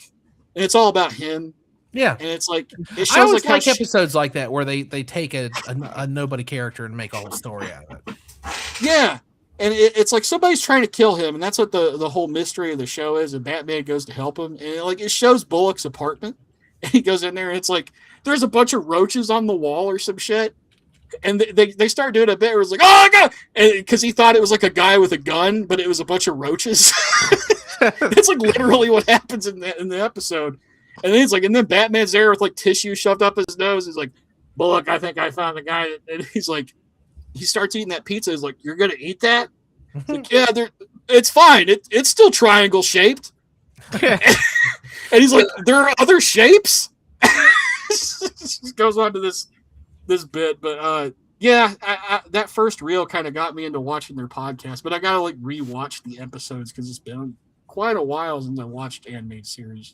And it's all about him. Yeah. And it's like, it shows I always like how episodes like that where they take a nobody character and make a whole story out of it. Yeah. And it's like somebody's trying to kill him, and that's what the whole mystery of the show is. And Batman goes to help him, and it shows Bullock's apartment, and he goes in there, and it's like there's a bunch of roaches on the wall or some shit, and they start doing a bit where it's like, oh my god, because he thought it was like a guy with a gun, but it was a bunch of roaches. That's like literally what happens in the episode, and then it's like, and then Batman's there with like tissue shoved up his nose. He's like, Bullock, I think I found the guy, and he's like. He starts eating that pizza. He's like, "You're gonna eat that?" It's like, yeah, it's fine. It's still triangle shaped. And he's like, "There are other shapes." Just goes on to this bit, but yeah, that first reel kind of got me into watching their podcast. But I gotta like rewatch the episodes because it's been quite a while since I watched animated series.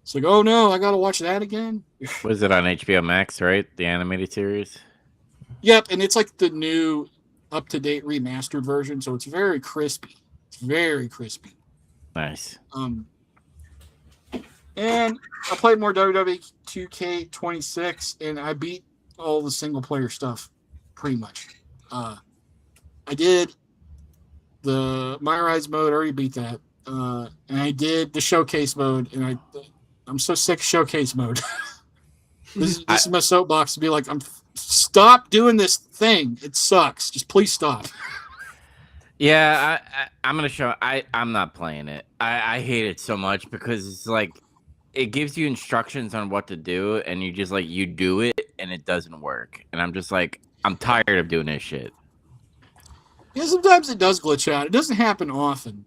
It's like, oh no, I gotta watch that again. Was it on HBO Max, right? The animated series? Yep, and it's like the new up-to-date remastered version, so it's very crispy. It's very crispy. Nice. And I played more WWE 2K26, and I beat all the single-player stuff, pretty much. I did the My Rise mode, I already beat that. And I did the showcase mode, and I'm so sick of showcase mode. This is my soapbox to be like, stop doing this thing. It sucks. Just please stop. Yeah, I'm gonna show. I'm not playing it. I hate it so much because it's like it gives you instructions on what to do, and you just like you do it, and it doesn't work. And I'm just like, I'm tired of doing this shit. Yeah, sometimes it does glitch out. It doesn't happen often.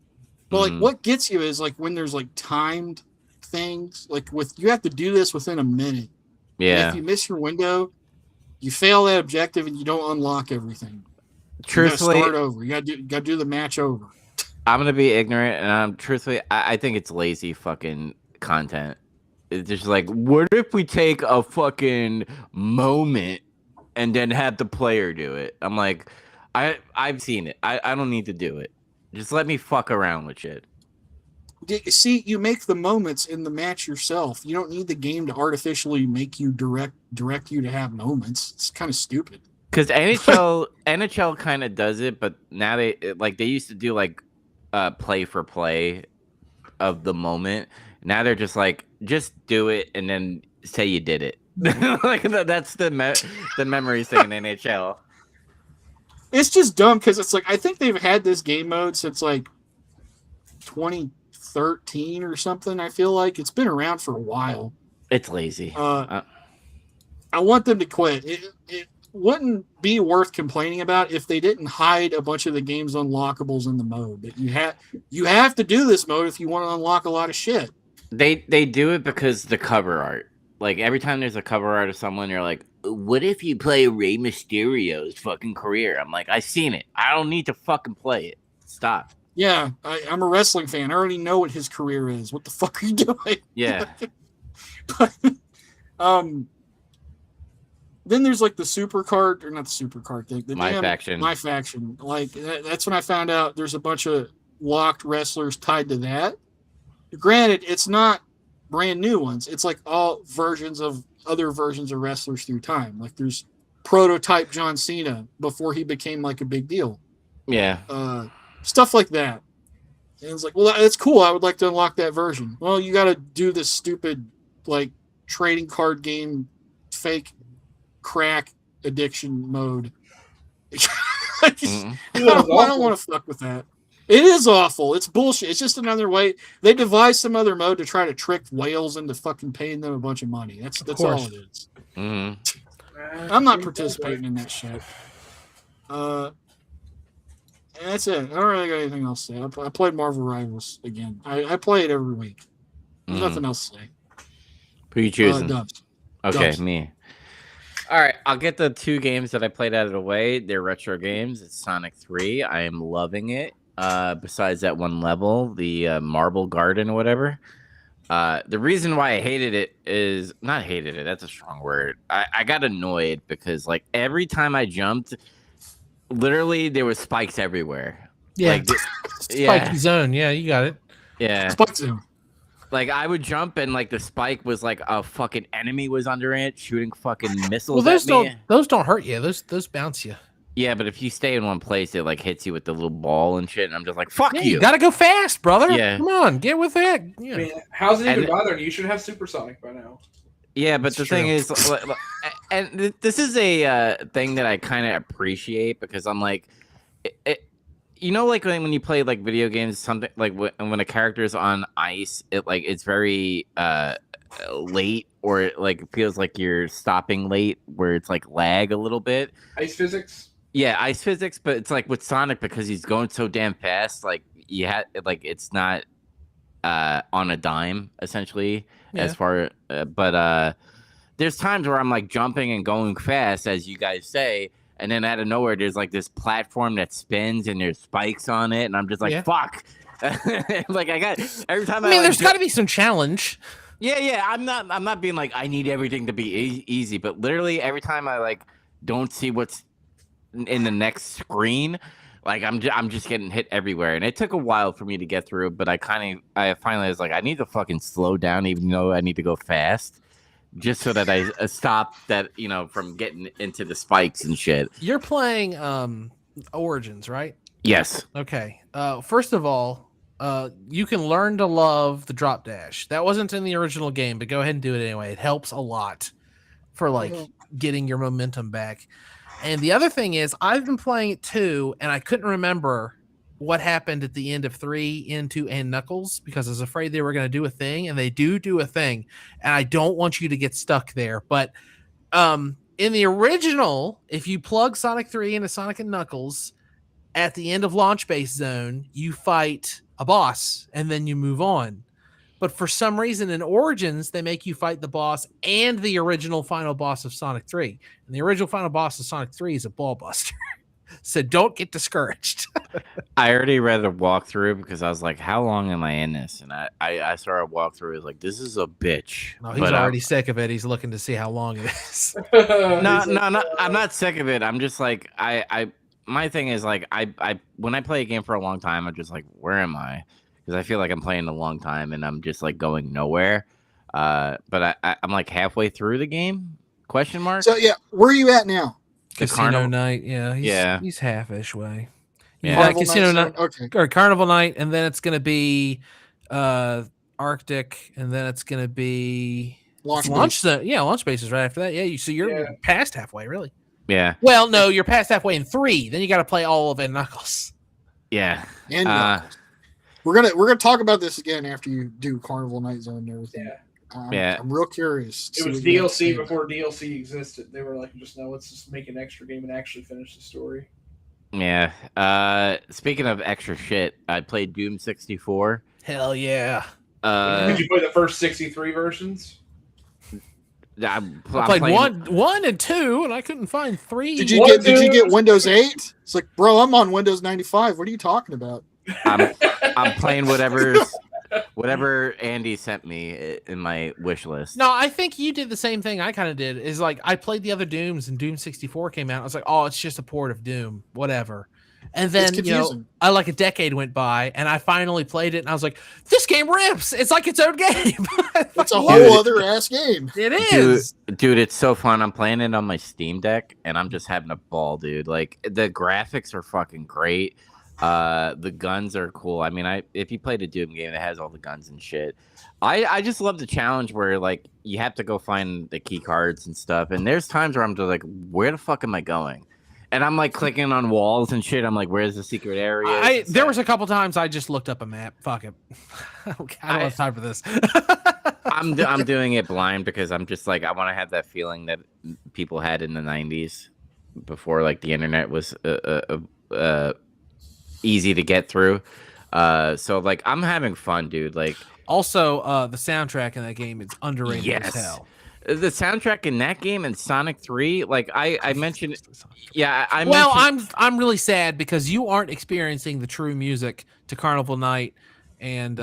But like, what gets you is like when there's like timed things. Like you have to do this within a minute. Yeah. And if you miss your window, you fail that objective, and you don't unlock everything. Truthfully, you gotta start over. You gotta do the match over. I'm gonna be ignorant, and truthfully, I think it's lazy fucking content. It's just like, what if we take a fucking moment and then have the player do it? I'm like, I've seen it. I don't need to do it. Just let me fuck around with shit. See, you make the moments in the match yourself. You don't need the game to artificially make you direct you to have moments. It's kind of stupid. Because NHL kind of does it, but now they used to do like play for play of the moment. Now they're just like, just do it and then say you did it. Like that's the memory thing in NHL. It's just dumb because it's like I think they've had this game mode since like 2013 or something. I feel like it's been around for a while. It's lazy. I want them to quit. It wouldn't be worth complaining about if they didn't hide a bunch of the game's unlockables in the mode. That you have to do this mode if you want to unlock a lot of shit. They do it because the cover art. Like every time there's a cover art of someone, you're like, what if you play Rey Mysterio's fucking career? I'm like, I've seen it. I don't need to fucking play it. Stop. Yeah, I'm a wrestling fan. I already know what his career is. What the fuck are you doing? Yeah. But, then there's like the super card, or not the super card thing. My faction. Like that's when I found out there's a bunch of locked wrestlers tied to that. Granted, it's not brand new ones. It's like all versions of other versions of wrestlers through time. Like there's prototype John Cena before he became like a big deal. Yeah. Stuff like that. And it's like, well, that's cool. I would like to unlock that version. Well, you got to do this stupid like trading card game fake crack addiction mode. I don't want to fuck with that. It is awful. It's bullshit. It's just another way. They devised some other mode to try to trick whales into fucking paying them a bunch of money. That's all it is. I'm not participating in that shit. And that's it. I don't really got anything else to say. I played Marvel Rivals again. I play it every week. There's nothing else to say. Who are you choosing? Dubs. Okay, Dubs. Me. All right, I'll get the two games that I played out of the way. They're retro games. It's Sonic 3. I am loving it. Besides that one level, the Marble Garden or whatever. The reason why I hated it is not hated it. That's a strong word. I got annoyed because like every time I jumped, literally there was spikes everywhere. Yeah, like, spiky zone. Yeah, you got it. Yeah, spike zone. Like I would jump and like the spike was like a fucking enemy was under it shooting fucking missiles. Well, at me. those don't hurt you. Those bounce you. Yeah, but if you stay in one place, it like hits you with the little ball and shit. And I'm just like, fuck you. You gotta go fast, brother. Yeah. Come on, get with that. Yeah. I mean, how's it even bothering you? You should have supersonic by now. Yeah, but the thing is, and this is a thing that I kind of appreciate because I'm like, you know, like when you play like video games, something like when a character is on ice, it's very late, or it like feels like you're stopping late, where it's like lag a little bit. Ice physics. Yeah, ice physics, but it's like with Sonic because he's going so damn fast. Like you had like it's not on a dime essentially as far, but there's times where I'm like jumping and going fast, as you guys say. And then out of nowhere, there's like this platform that spins and there's spikes on it. And I'm just like, fuck. Like I got every time I mean, there's got to be some challenge. Yeah. I'm not being like I need everything to be easy, but literally every time I like don't see what's in the next screen, like I'm just getting hit everywhere, and it took a while for me to get through. But I finally was like, I need to fucking slow down, even though I need to go fast, just so that I stop that from getting into the spikes and shit. You're playing Origins, right? Yes. Okay. First of all, you can learn to love the drop dash. That wasn't in the original game, but go ahead and do it anyway. It helps a lot for like getting your momentum back. And the other thing is, I've been playing it too, and I couldn't remember what happened at the end of 3 into and Knuckles because I was afraid they were going to do a thing, and they do a thing, and I don't want you to get stuck there. But in the original, if you plug Sonic 3 into Sonic and Knuckles, at the end of Launch Base Zone, you fight a boss, and then you move on. But for some reason in Origins, they make you fight the boss and the original final boss of Sonic 3. And the original final boss of Sonic 3 is a ball buster. So don't get discouraged. I already read a walkthrough because I was like, how long am I in this? And I saw a walkthrough. I was like, this is a bitch. No, he's already sick of it. He's looking to see how long it is. No, I'm not sick of it. I'm just like, my thing is like, I when I play a game for a long time, I'm just like, where am I? Because I feel like I'm playing a long time and I'm just like going nowhere. But I'm like halfway through the game? Question mark. So yeah, where are you at now? Casino Night. Yeah, he's half-ish way. Yeah. Carnival Casino Night, Night, okay. or Carnival Night, and then it's gonna be Arctic, and then it's gonna be Launch launch bases right after that. Yeah, so you're past halfway, really. Yeah. Well, no, you're past halfway in 3. Then you got to play all of it Knuckles. Yeah. And Knuckles. We're gonna talk about this again after you do Carnival Night Zone and everything. Yeah. I'm real curious. It was DLC before DLC existed. They were like, let's just make an extra game and actually finish the story. Yeah. Speaking of extra shit, I played Doom 64. Hell yeah. Did you play the first 63 versions? I played one and 2, and I couldn't find 3. Did you get Windows 8? It's like, bro, I'm on Windows 95. What are you talking about? I'm playing whatever Andy sent me in my wish list. No, I think you did the same thing I kind of did. Is like I played the other Dooms, and Doom 64 came out. I was like, oh, it's just a port of Doom, whatever. And then I like a decade went by, and I finally played it, and I was like, this game rips. It's like its own game. It's a whole other ass game. It is, dude. It's so fun. I'm playing it on my Steam Deck, and I'm just having a ball, dude. Like the graphics are fucking great. The guns are cool. I mean, if you played a Doom game that has all the guns and shit, I just love the challenge where like you have to go find the key cards and stuff. And there's times where I'm just like, where the fuck am I going? And I'm like clicking on walls and shit. I'm like, where's the secret area? There was a couple times I just looked up a map. Fuck it. I don't have time for this. I'm doing it blind because I'm just like, I want to have that feeling that people had in the 90s before like the internet was easy to get through. So like I'm having fun, dude. Like also the soundtrack in that game is underrated as hell. The soundtrack in that game and Sonic 3, like I mentioned, I'm really sad because you aren't experiencing the true music to Carnival Night and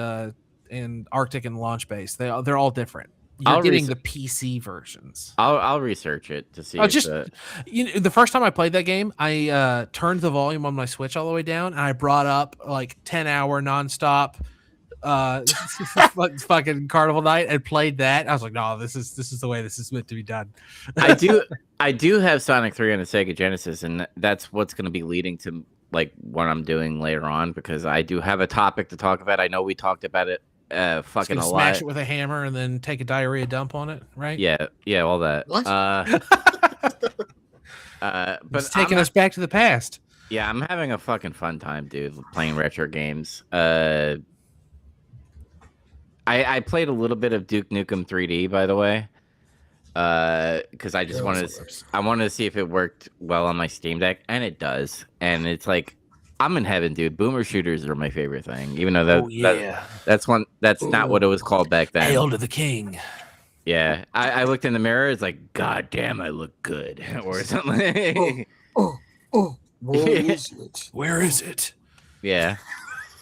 Arctic and Launch Base. They're all different. You're getting the PC versions. I'll research it to see. The first time I played that game, I turned the volume on my Switch all the way down, and I brought up like 10-hour nonstop fucking Carnival Night and played that. I was like, no, this is the way this is meant to be done. I do have Sonic 3 on the Sega Genesis, and that's what's going to be leading to like what I'm doing later on, because I do have a topic to talk about. I know we talked about it fucking a lot. Smash it with a hammer and then take a diarrhea dump on it, right? Yeah, all that. What? But it's taking us back to the past. Yeah, I'm having a fucking fun time, dude, playing retro games. I played a little bit of Duke Nukem 3D, by the way, because I just wanted to see if it worked well on my Steam Deck, and it does. And it's like, I'm in heaven, dude. Boomer shooters are my favorite thing, even though that's not what it was called back then. Hail to the king. Yeah, I looked in the mirror. It's like, God damn, I look good, or something. Where is it? Where is it? Yeah.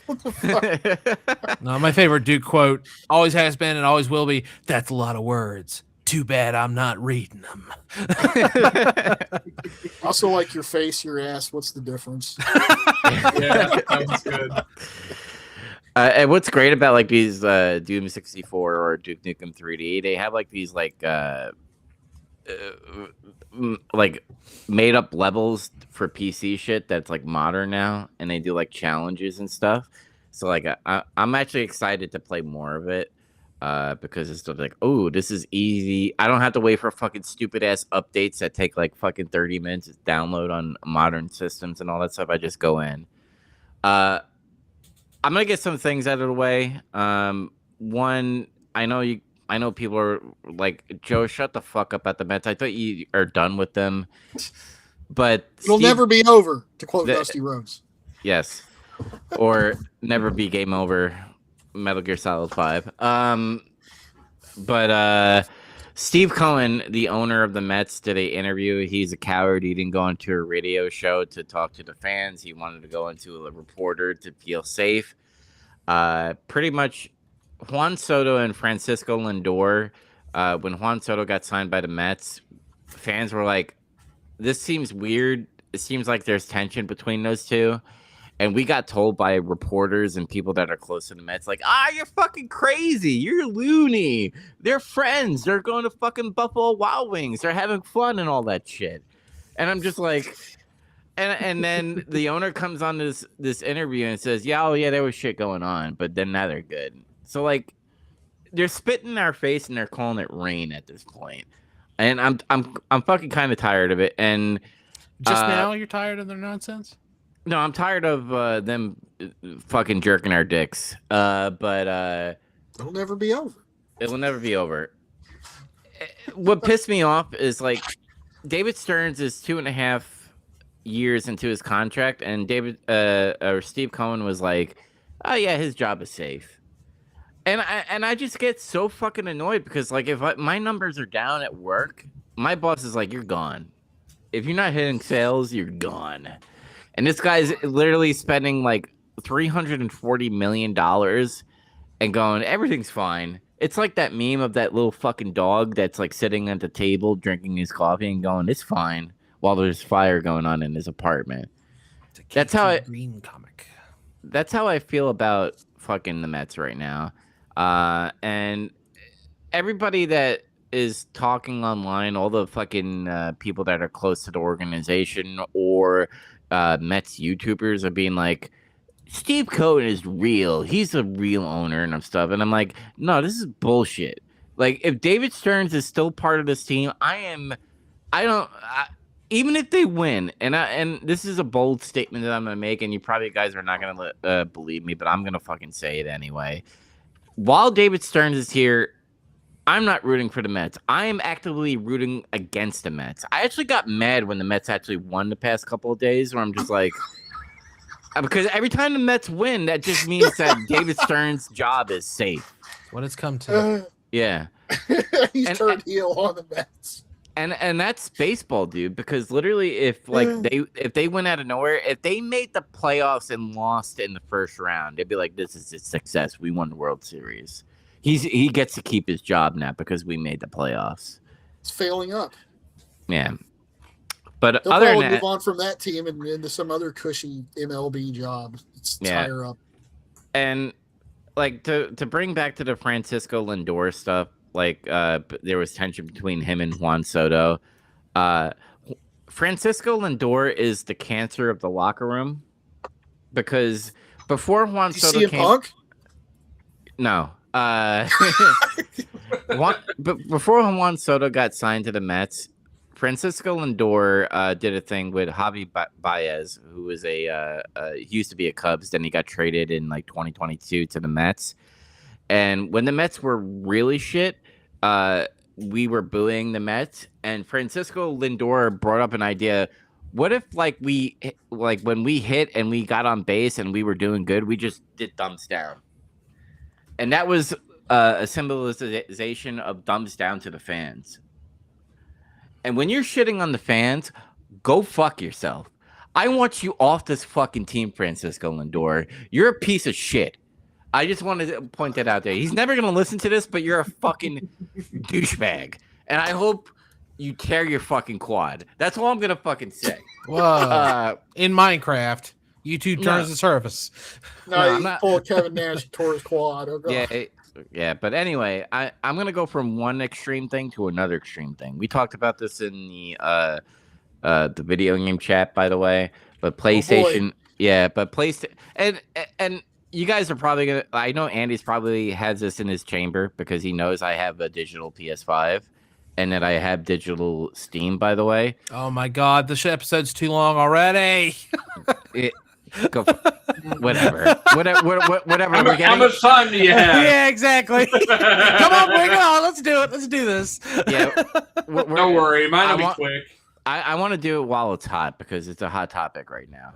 What the fuck? No, my favorite Duke quote always has been and always will be. That's a lot of words. Too bad I'm not reading them. Also, like your face, your ass. What's the difference? Yeah, that was good. And what's great about like these Doom 64 or Duke Nukem 3D, they have like these like made up levels for PC shit that's like modern now, and they do like challenges and stuff. So like I'm actually excited to play more of it because it's sort of like, oh, this is easy. I don't have to wait for fucking stupid ass updates that take like fucking 30 minutes to download on modern systems and all that stuff. I just go in. I'm gonna get some things out of the way. One, I know people are like, Joe, shut the fuck up at the Mets. I thought you are done with them, but It'll Steve, never be over, to quote Dusty Rhodes. yes, or never be game over. Metal Gear Solid 5. But Steve Cohen, the owner of the Mets, did an interview. He's a coward. He didn't go into a radio show to talk to the fans. He wanted to go into a reporter to feel safe. Pretty much Juan Soto and Francisco Lindor, when Juan Soto got signed by the Mets, fans were like, this seems weird. It seems like there's tension between those two. And we got told by reporters and people that are close to the Mets, like, you're fucking crazy. You're loony. They're friends. They're going to fucking Buffalo Wild Wings. They're having fun and all that shit. And I'm just like, and then the owner comes on this interview and says, yeah, there was shit going on, but then now they're good. So like, they're spitting in our face and they're calling it rain at this point. And I'm fucking kind of tired of it. And Just now you're tired of their nonsense? no, I'm tired of them fucking jerking our dicks. But It'll never be over. it will never be over. What pissed me off is like David Stearns is 2.5 years into his contract, and Steve Cohen was like, "Oh yeah, his job is safe." And I just get so fucking annoyed because like if my numbers are down at work, my boss is like, "You're gone. If you're not hitting sales, you're gone." And this guy's literally spending like $340 million and going, everything's fine. It's like that meme of that little fucking dog that's like sitting at the table drinking his coffee and going, it's fine, while there's fire going on in his apartment. That's how Green comic. That's how I feel about fucking the Mets right now. And everybody that is talking online, all the fucking people that are close to the organization or Mets YouTubers are being like, Steve Cohen is real. He's a real owner and stuff. And I'm like, no, this is bullshit. Like, if David Stearns is still part of this team, even if they win, and this is a bold statement that I'm going to make, and you probably guys are not going to believe me, but I'm going to fucking say it anyway. While David Stearns is here, I'm not rooting for the Mets. I am actively rooting against the Mets. I actually got mad when the Mets actually won the past couple of days, where I'm just like, because every time the Mets win, that just means that David Stearns' job is safe. What it's come to. Yeah. He's turned heel on the Mets. And that's baseball, dude, because literally if they went out of nowhere, if they made the playoffs and lost in the first round, they'd be like, this is a success. We won the World Series. He gets to keep his job now because we made the playoffs. It's failing up. Yeah. But They'll other probably than that, move on from that team and into some other cushy MLB job. It's tire up. And like to bring back to the Francisco Lindor stuff, like there was tension between him and Juan Soto. Francisco Lindor is the cancer of the locker room because before Juan Soto came, Punk? No. But before Juan Soto got signed to the Mets, Francisco Lindor did a thing with Javi Baez, who was he used to be a Cubs, then he got traded in like 2022 to the Mets. And when the Mets were really shit, we were booing the Mets, and Francisco Lindor brought up an idea. What if when we hit and we got on base and we were doing good, we just did thumbs down? And that was a symbolization of thumbs down to the fans. And when you're shitting on the fans, go fuck yourself. I want you off this fucking team, Francisco Lindor. You're a piece of shit. I just wanted to point that out there. He's never going to listen to this, but you're a fucking douchebag. And I hope you tear your fucking quad. That's all I'm going to fucking say. Whoa. In Minecraft, YouTube turns the surface. No, I'm he's not- full of Kevin Nash tore his quad. Oh, God. Yeah. But anyway, I'm going to go from one extreme thing to another extreme thing. We talked about this in the video game chat, by the way. But PlayStation, but PlayStation, and you guys are probably gonna. I know Andy's probably has this in his chamber because he knows I have a digital PS5, and that I have digital Steam. By the way, Oh my God, this episode's too long already. whatever. How much time do you have? Yeah, exactly. Come on, bring it on. Let's do it. Let's do this. Yeah, Don't worry, mine will be quick. I want to do it while it's hot because it's a hot topic right now.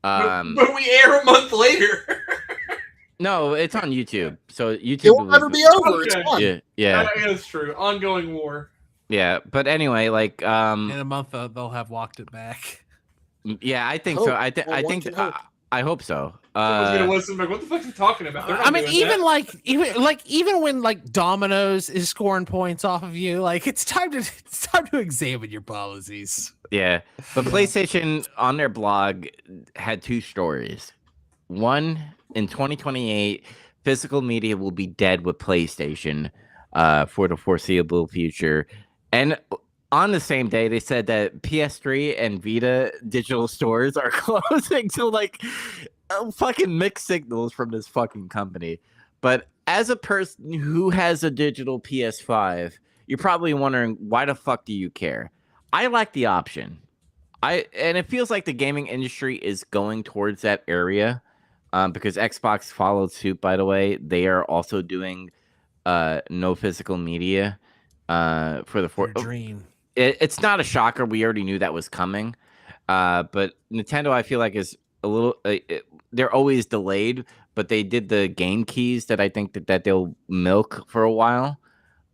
But we air a month later. No, it's on YouTube. So YouTube It will never be over. It's Okay. fun. Yeah. That's true. Ongoing war. Yeah. But anyway, like In a month, they'll have walked it back. yeah, I think so. I Well, one can hope. I hope so. Someone's gonna listen back. What the fuck are you talking about? They're not I mean, doing even when like Domino's is scoring points off of you, like it's time to examine your policies. Yeah, but PlayStation on their blog had two stories. One, in 2028, physical media will be dead with PlayStation for the foreseeable future. And on the same day, they said that PS3 and Vita digital stores are closing. So, like, fucking mixed signals from this fucking company. But as a person who has a digital PS5, you're probably wondering, why the fuck do you care? I like the option. And it feels like the gaming industry is going towards that area because Xbox followed suit, by the way. They are also doing no physical media for the Dream. It's not a shocker. We already knew that was coming. But Nintendo, I feel like, is a little... they're always delayed, but they did the game keys that I think that they'll milk for a while.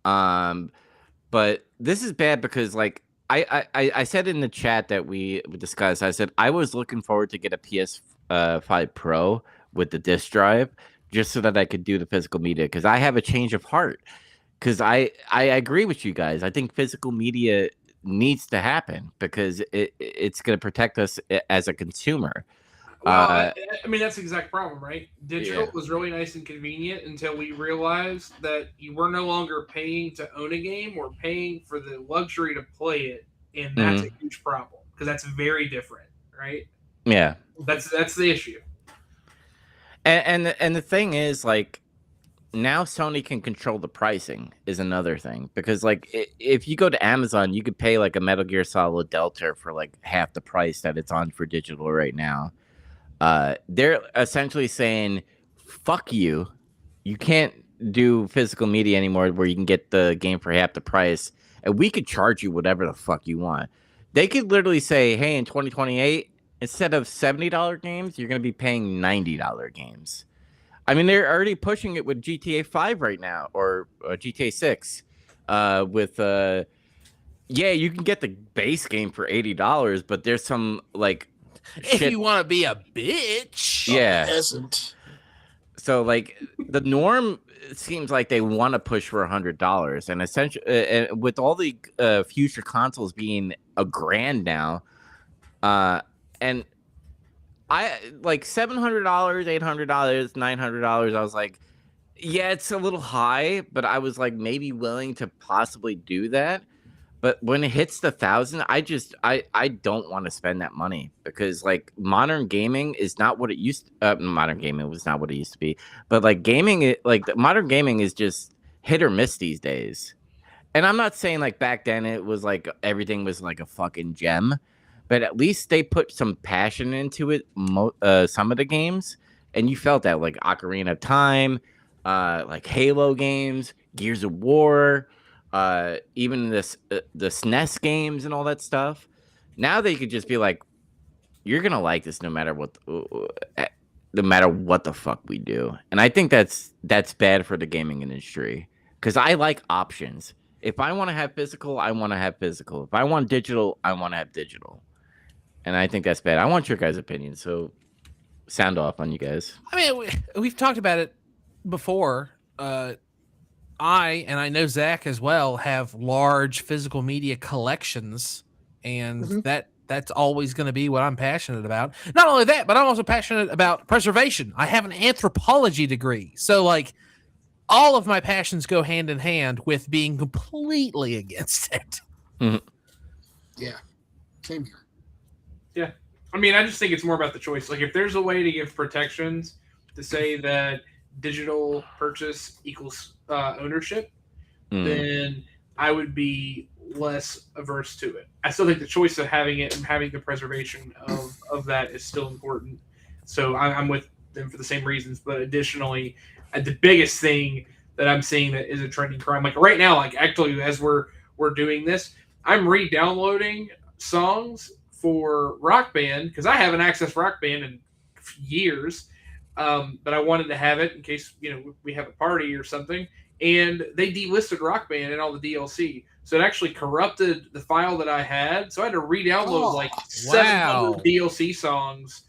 But this is bad because, like, I said in the chat that we discussed, I said I was looking forward to get a PS5 Pro with the disc drive just so that I could do the physical media because I have a change of heart. Because I agree with you guys. I think physical media needs to happen because it's going to protect us as a consumer. Well, I mean, that's the exact problem, right? Digital was really nice and convenient until we realized that you were no longer paying to own a game or paying for the luxury to play it. And that's a huge problem because that's very different, right? Yeah. That's the issue. And the thing is, like, now Sony can control the pricing is another thing because, like, if you go to Amazon, you could pay like a Metal Gear Solid Delta for like half the price that it's on for digital right now. They're essentially saying, fuck you. You can't do physical media anymore where you can get the game for half the price. And we could charge you whatever the fuck you want. They could literally say, hey, in 2028, instead of $70 games, you're going to be paying $90 games. I mean, they're already pushing it with GTA 5 right now or GTA 6 with you can get the base game for $80, but there's some like If you want to be a bitch. Yeah. Isn't. So like the norm seems like they want to push for $100 and essentially with all the future consoles being $1,000 now and I like $700, $800, $900. I was like, yeah, it's a little high, but I was like maybe willing to possibly do that. But when it hits the 1,000, I don't want to spend that money because like modern gaming is not what it used. Modern gaming was not what it used to be, but like modern gaming is just hit or miss these days. And I'm not saying like back then it was like everything was like a fucking gem. But at least they put some passion into it, some of the games. And you felt that, like Ocarina of Time, like Halo games, Gears of War, even the SNES games and all that stuff. Now they could just be like, you're going to like this no matter what the fuck we do. And I think that's bad for the gaming industry. Because I like options. If I want to have physical, I want to have physical. If I want digital, I want to have digital. and I think that's bad. I want your guys' opinion, so sound off on you guys. I mean, we've talked about it before. I know Zack as well have large physical media collections, and that's always going to be what I'm passionate about. Not only that, but I'm also passionate about preservation. I have an anthropology degree, so like all of my passions go hand in hand with being completely against it. Yeah, same here. Yeah. I mean, I just think it's more about the choice. Like, if there's a way to give protections to say that digital purchase equals ownership, then I would be less averse to it. I still think the choice of having it and having the preservation of that is still important. So I'm with them for the same reasons. But additionally, the biggest thing that I'm seeing that is a trending crime, like right now, like actually as we're doing this, I'm re-downloading songs for Rock Band because I haven't accessed Rock Band in years, but I wanted to have it in case we have a party or something. And they delisted Rock Band and all the DLC, so it actually corrupted the file that I had. So I had to re-download 700 DLC songs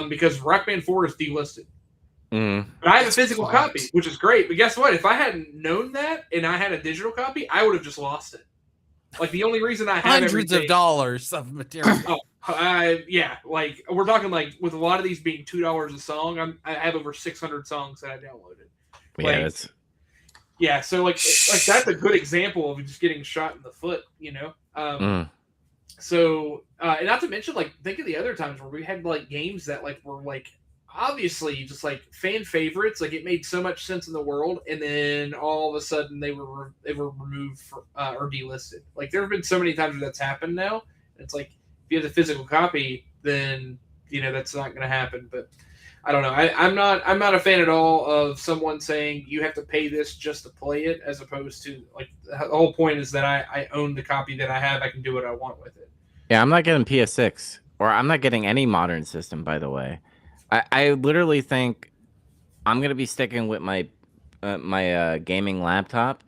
because Rock Band 4 is delisted. But I have a physical copy, which is great. But guess what? If I hadn't known that and I had a digital copy, I would have just lost it. Like, the only reason I have hundreds of dollars of material. Yeah, like we're talking like with a lot of these being $2 a song, I have over 600 songs that I downloaded. Yeah, yeah. So like that's a good example of just getting shot in the foot, So and not to mention, like, think of the other times where we had like games that like were like obviously just like fan favorites, like it made so much sense in the world, and then all of a sudden they were removed or delisted. Like, there have been so many times where that's happened now. It's like, if you have the physical copy, then that's not going to happen. But I don't know. I'm not a fan at all of someone saying you have to pay this just to play it, as opposed to like the whole point is that I own the copy that I have. I can do what I want with it. Yeah, I'm not getting PS6, or I'm not getting any modern system, by the way. I literally think I'm going to be sticking with my gaming laptop,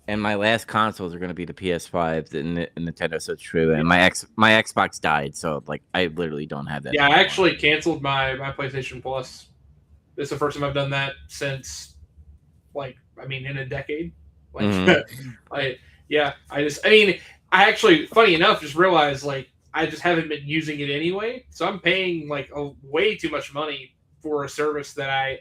and my last consoles are going to be the PS5 and the Nintendo Switch True, and my Xbox died, so like I literally don't have that. Yeah, anymore. I actually canceled my PlayStation Plus. This is the first time I've done that since, in a decade. I actually, funny enough, just realized I just haven't been using it anyway, so I'm paying way too much money for a service that I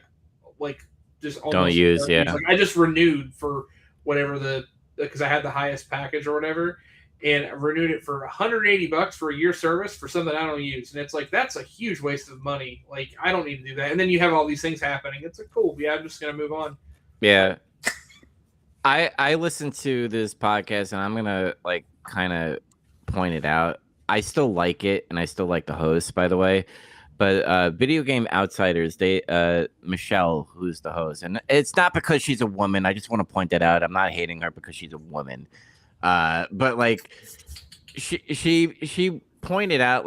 just almost don't use. Yeah, I just renewed for whatever because I had the highest package or whatever, and I renewed it for $180 for a year service for something I don't use, and it's like, that's a huge waste of money. Like, I don't need to do that. And then you have all these things happening. It's like, cool. Yeah, I'm just gonna move on. Yeah, I listened to this podcast, and I'm gonna kind of point it out. I still like it, and I still like the host, by the way. But Video Game Outsiders, Michelle, who's the host, and it's not because she's a woman. I just want to point that out. I'm not hating her because she's a woman. But she pointed out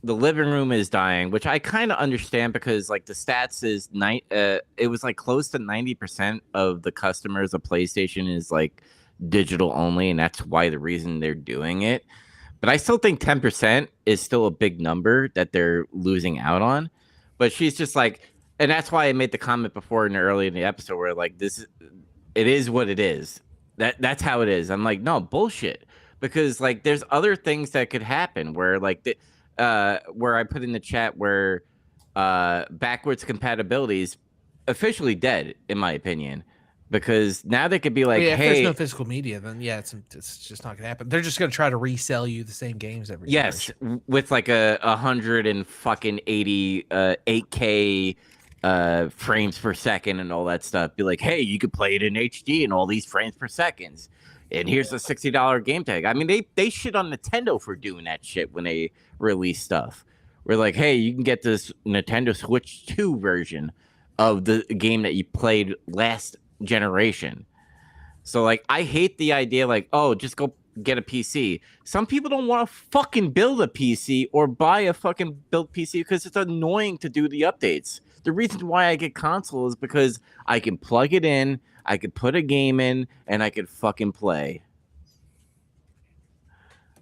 the living room is dying, which I kind of understand because the stats is it was close to 90% of the customers of PlayStation is digital only, and that's why the reason they're doing it. But I still think 10% is still a big number that they're losing out on. But she's just and that's why I made the comment before early in the episode where it is what it is. That's how it is. I'm like, no, bullshit. Because there's other things that could happen where where I put in the chat where backwards compatibility is officially dead, in my opinion. Because now they could be hey, if there's no physical media, then yeah, it's just not gonna happen. They're just gonna try to resell you the same games every generation. With 180 8K frames per second and all that stuff. Be like, hey, you could play it in HD and all these frames per second. And here's a $60 game tag. I mean, they shit on Nintendo for doing that shit when they release stuff. We're like, hey, you can get this Nintendo Switch 2 version of the game that you played last generation. So I hate the idea just go get a PC. Some people don't want to fucking build a PC or buy a fucking built PC because it's annoying to do the updates. The reason why I get console is because I can plug it in, I could put a game in, and I could fucking play.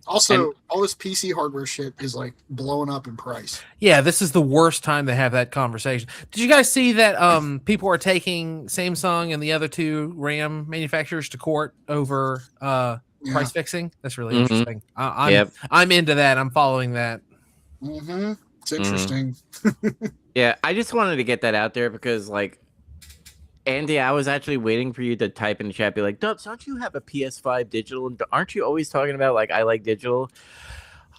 Also, all this PC hardware shit is like blowing up in price. Yeah, this is the worst time to have that conversation. Did you guys see that people are taking Samsung and the other two RAM manufacturers to court over price fixing? That's really interesting. I'm into that. I'm following that. Mm-hmm. It's interesting. Yeah, I just wanted to get that out there because, like, Andy, I was actually waiting for you to type in the chat, be like, Dubs, don't you have a PS5 digital? And aren't you always talking about, like, I like digital?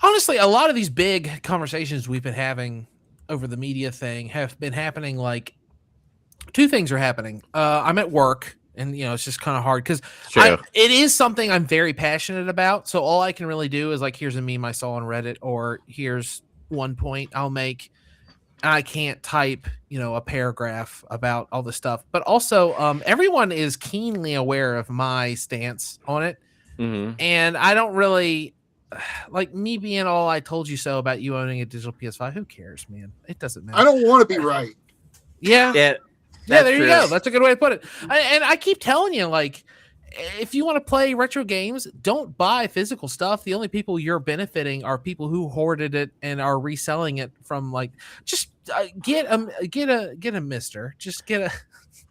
Honestly, a lot of these big conversations we've been having over the media thing have been happening, like, two things are happening. I'm at work, and, it's just kind of hard because it is something I'm very passionate about. So all I can really do is, like, here's a meme I saw on Reddit, or here's one point I'll make. I can't type, a paragraph about all this stuff. But also, everyone is keenly aware of my stance on it. Mm-hmm. And I don't really, like, me being all I told you so about you owning a digital PS5. Who cares, man? It doesn't matter. I don't want to be right. Yeah. Yeah, there you go. That's a good way to put it. And I keep telling you, like, if you want to play retro games, don't buy physical stuff. The only people you're benefiting are people who hoarded it and are reselling it from, like, just get a mister. Just get a.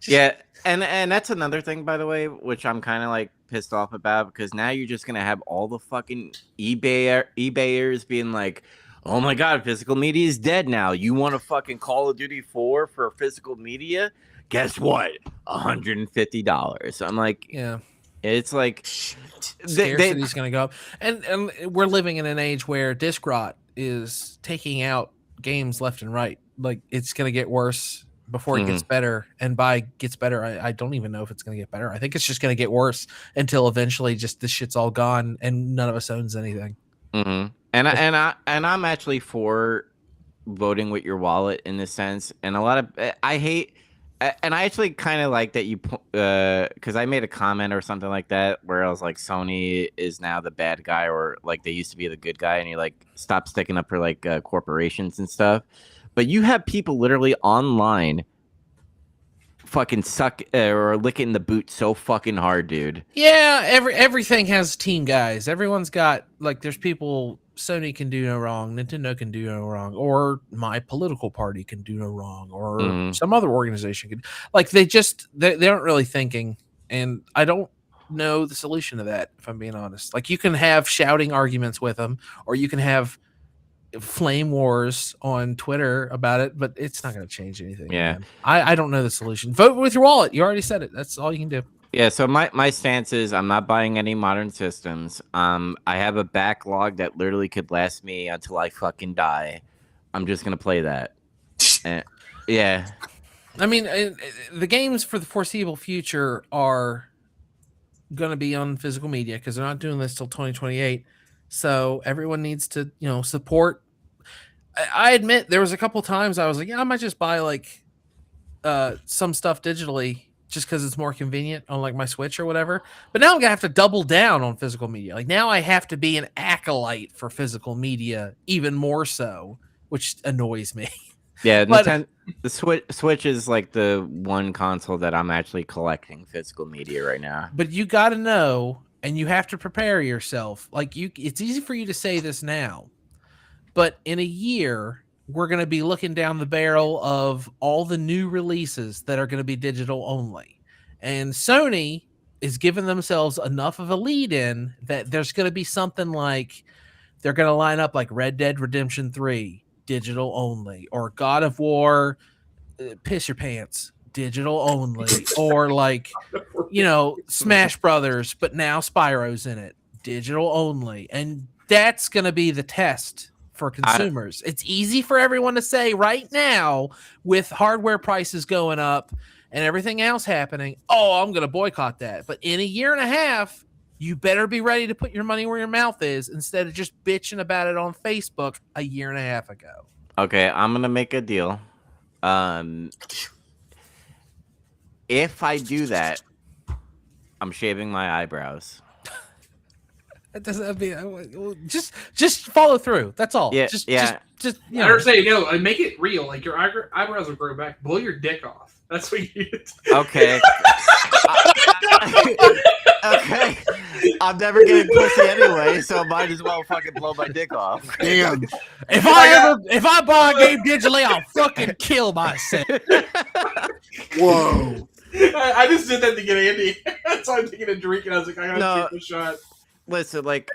Yeah, and that's another thing, by the way, which I'm kind of like pissed off about, because now you're just gonna have all the fucking eBayers being like, oh my god, physical media is dead now. You want a fucking Call of Duty 4 for physical media? Guess what? $150. I'm like, yeah. It's like scarcity's going to go up, and we're living in an age where disc rot is taking out games left and right. Like, it's going to get worse before it gets better, and by gets better, I don't even know if it's going to get better. I think it's just going to get worse until eventually just this shit's all gone and none of us owns anything. Mm-hmm. And I'm actually for voting with your wallet in this sense, and a lot of I hate. And I actually kind of like that you, because I made a comment or something like that where I was like, Sony is now the bad guy, or like they used to be the good guy, and you like stop sticking up for like corporations and stuff. But you have people literally online fucking suck or licking the boot so fucking hard, dude. Yeah, everything has team guys. Everyone's got, like, there's people. Sony can do no wrong, Nintendo can do no wrong, or my political party can do no wrong, or some other organization can. Like, they aren't really thinking, and I don't know the solution to that, if I'm being honest. Like, you can have shouting arguments with them, or you can have flame wars on Twitter about it, but it's not going to change anything. Yeah, man. I don't know the solution. Vote with your wallet. You already said it. That's all you can do. Yeah, so my stance is I'm not buying any modern systems. I have a backlog that literally could last me until I fucking die. I'm just gonna play that. Yeah. I mean, the games for the foreseeable future are gonna be on physical media because they're not doing this till 2028. So everyone needs to, support. I admit there was a couple times I was like, yeah, I might just buy like some stuff digitally, just because it's more convenient on like my Switch or whatever. But now I'm gonna have to double down on physical media. Like, now I have to be an acolyte for physical media even more so, which annoys me. Yeah, the Switch is like the one console that I'm actually collecting physical media right now. But you got to know, and you have to prepare yourself. Like, it's easy for you to say this now, but in a year, we're going to be looking down the barrel of all the new releases that are going to be digital only. And Sony is giving themselves enough of a lead in that there's going to be something like they're going to line up like Red Dead Redemption 3, digital only, or God of War, piss your pants, digital only, or like, Smash Brothers, but now Spyro's in it, digital only. And that's going to be the test for consumers. It's easy for everyone to say right now, with hardware prices going up and everything else happening, oh, I'm going to boycott that. But in a year and a half, you better be ready to put your money where your mouth is instead of just bitching about it on Facebook a year and a half ago. Okay, I'm going to make a deal. If I do that, I'm shaving my eyebrows. That doesn't mean just follow through. That's all. Yeah, just I would say no. Make it real. Like, your eyebrows will grow back. Blow your dick off. That's what you do. Okay. Okay. I'm never getting pussy anyway, so might as well fucking blow my dick off. Damn. If I buy a game digitally, I'll fucking kill myself. Whoa. I just did that to get Andy. So I'm taking a drink, and I was like, I gotta take a shot. Listen, like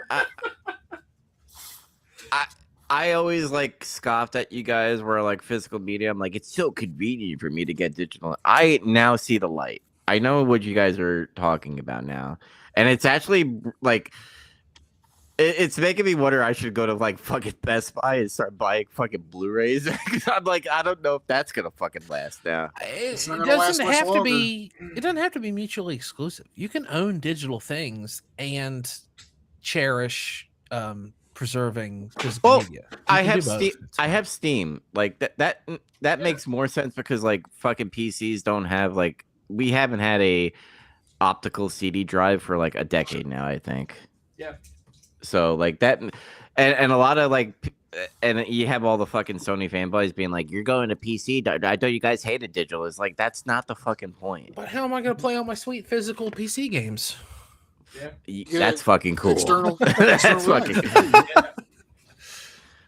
I always like scoffed at you guys where like physical media. I'm like, it's so convenient for me to get digital. I now see the light. I know what you guys are talking about now, and it's actually like it's making me wonder. I should go to like fucking Best Buy and start buying fucking Blu-rays. I'm like, I don't know if that's gonna fucking last now. It not gonna last doesn't much have to longer. be. It doesn't have to be mutually exclusive. You can own digital things and cherish preserving physical Well, media. You I can have do both. Steam. I have Steam. Like that makes more sense because like fucking PCs don't have like we haven't had a optical CD drive for like a decade now. I think. Yeah. So like that, and a lot of like, and you have all the fucking Sony fanboys being like, "You're going to PC. I thought you guys hated digital." It's like that's not the fucking point. But how am I going to play all my sweet physical PC games? Yeah. That's fucking cool. External That's run. fucking cool.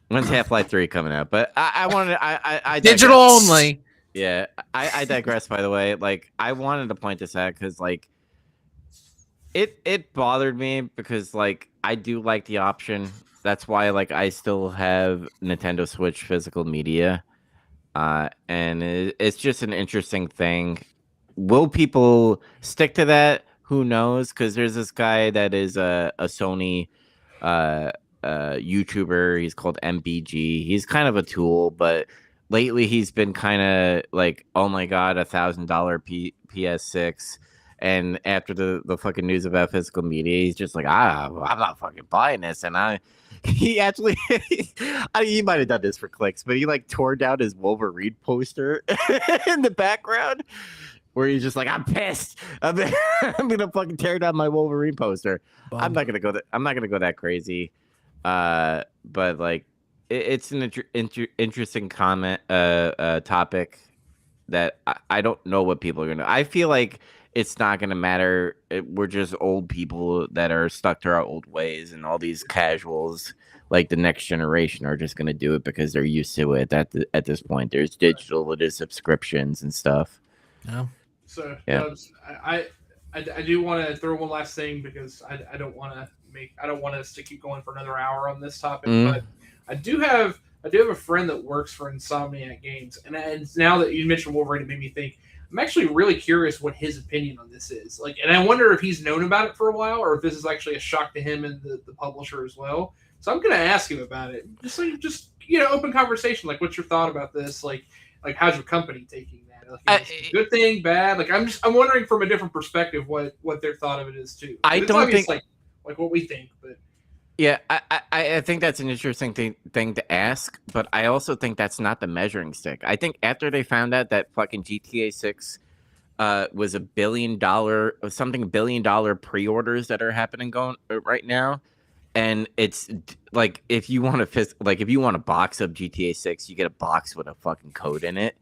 When's Half-Life 3 coming out? But I wanted I Digital digress. only. Yeah, I digress. By the way, like I wanted to point this out because like it bothered me because like I do like the option. That's why like I still have Nintendo Switch physical media, and it's just an interesting thing. Will people stick to that? Who knows? Because there's this guy that is a Sony YouTuber. He's called MBG. He's kind of a tool, but lately he's been kind of like, oh my god, $1,000 PS6. And after the fucking news about physical media, he's just like, I'm not fucking buying this. And he actually, he might have done this for clicks, but he like tore down his Wolverine poster in the background. Where he's just like, I'm pissed. I'm gonna fucking tear down my Wolverine poster. I'm not gonna go that crazy. But like, it's an interesting comment, topic that I don't know what people are gonna. I feel like it's not gonna matter. We're just old people that are stuck to our old ways, and all these casuals, like the next generation, are just gonna do it because they're used to it. At this point, there's digital, there's subscriptions and stuff. No. So Yeah. I do want to throw one last thing because I don't want us to keep going for another hour on this topic. But I do have a friend that works for Insomniac Games, and now that you mentioned Wolverine, it made me think. I'm actually really curious what his opinion on this is. Like, and I wonder if he's known about it for a while, or if this is actually a shock to him and the publisher as well. So I'm going to ask him about it. Just open conversation. Like, what's your thought about this? Like how's your company taking that? Like, good thing, bad? Like, I'm wondering from a different perspective what their thought of it is too. I don't think like what we think, but yeah, I think that's an interesting thing to ask, but I also think that's not the measuring stick. I think after they found out that fucking GTA 6 was $1 billion pre-orders that are happening going right now, and it's like if you want a box of GTA 6, you get a box with a fucking code in it.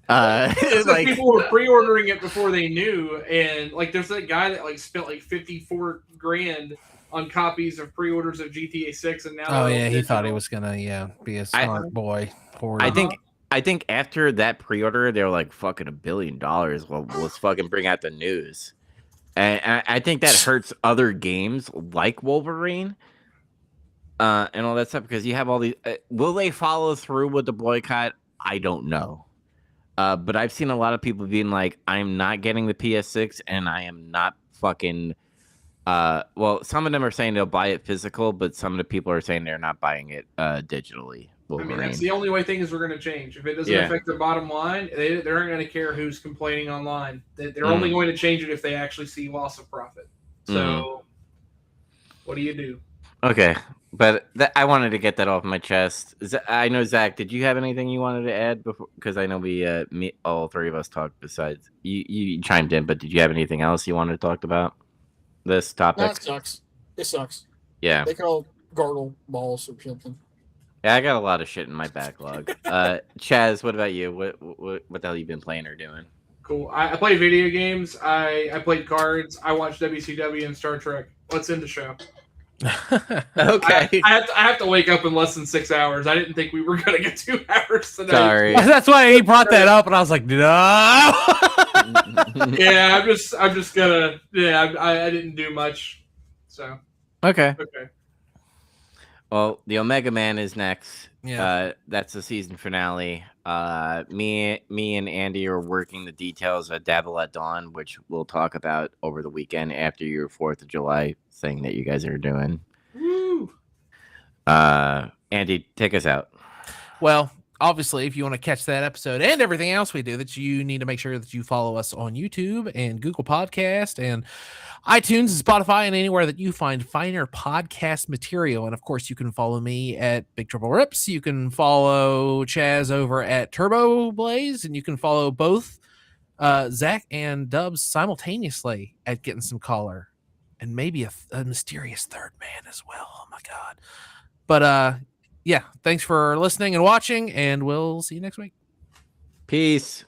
like people were pre-ordering it before they knew, and like there's that guy that like spent like $54,000 on copies of pre-orders of GTA 6, and now he thought he was gonna be a smart boy. I think after that pre-order, they were like, "Fucking $1 billion. Well, let's fucking bring out the news." And I think that hurts other games like Wolverine, and all that stuff because you have all these. Will they follow through with the boycott? I don't know. But I've seen a lot of people being like, I'm not getting the PS6 and I am not fucking. Well, some of them are saying they'll buy it physical, but some of the people are saying they're not buying it digitally. Wolverine. I mean, that's the only way things are going to change. If it doesn't affect their bottom line, they aren't going to care who's complaining online. They're only going to change it if they actually see loss of profit. So, what do you do? Okay, but I wanted to get that off my chest. I know, Zach, did you have anything you wanted to add before? Because I know all three of us talked besides you chimed in, but did you have anything else you wanted to talk about this topic? No, it sucks. It sucks. Yeah. They can all gargle balls or something. Yeah, I got a lot of shit in my backlog. Chaz, what about you? What the hell you been playing or doing? Cool. I play video games. I played cards. I watched WCW and Star Trek. Let's end the show. Okay. I have to wake up in less than 6 hours. I didn't think we were going to get 2 hours tonight. Sorry. That's why he brought that up, and I was like, no. Yeah, I'm just gonna. Yeah, I didn't do much. So Okay. okay. Well, the Omega Man is next. Yeah. That's the season finale. Me and Andy are working the details of Dabble at Dawn, which we'll talk about over the weekend after your 4th of July thing that you guys are doing. Woo. Andy, take us out. Well, obviously, if you want to catch that episode and everything else we do, that you need to make sure that you follow us on YouTube and Google Podcast and iTunes and Spotify and anywhere that you find finer podcast material. And of course, you can follow me at Big Trouble Rips. You can follow Chaz over at Turbo Blaze, and you can follow both Zack and Dubs simultaneously at Getting Some Color, and maybe a mysterious third man as well. Oh my God. But yeah, thanks for listening and watching, and we'll see you next week. Peace.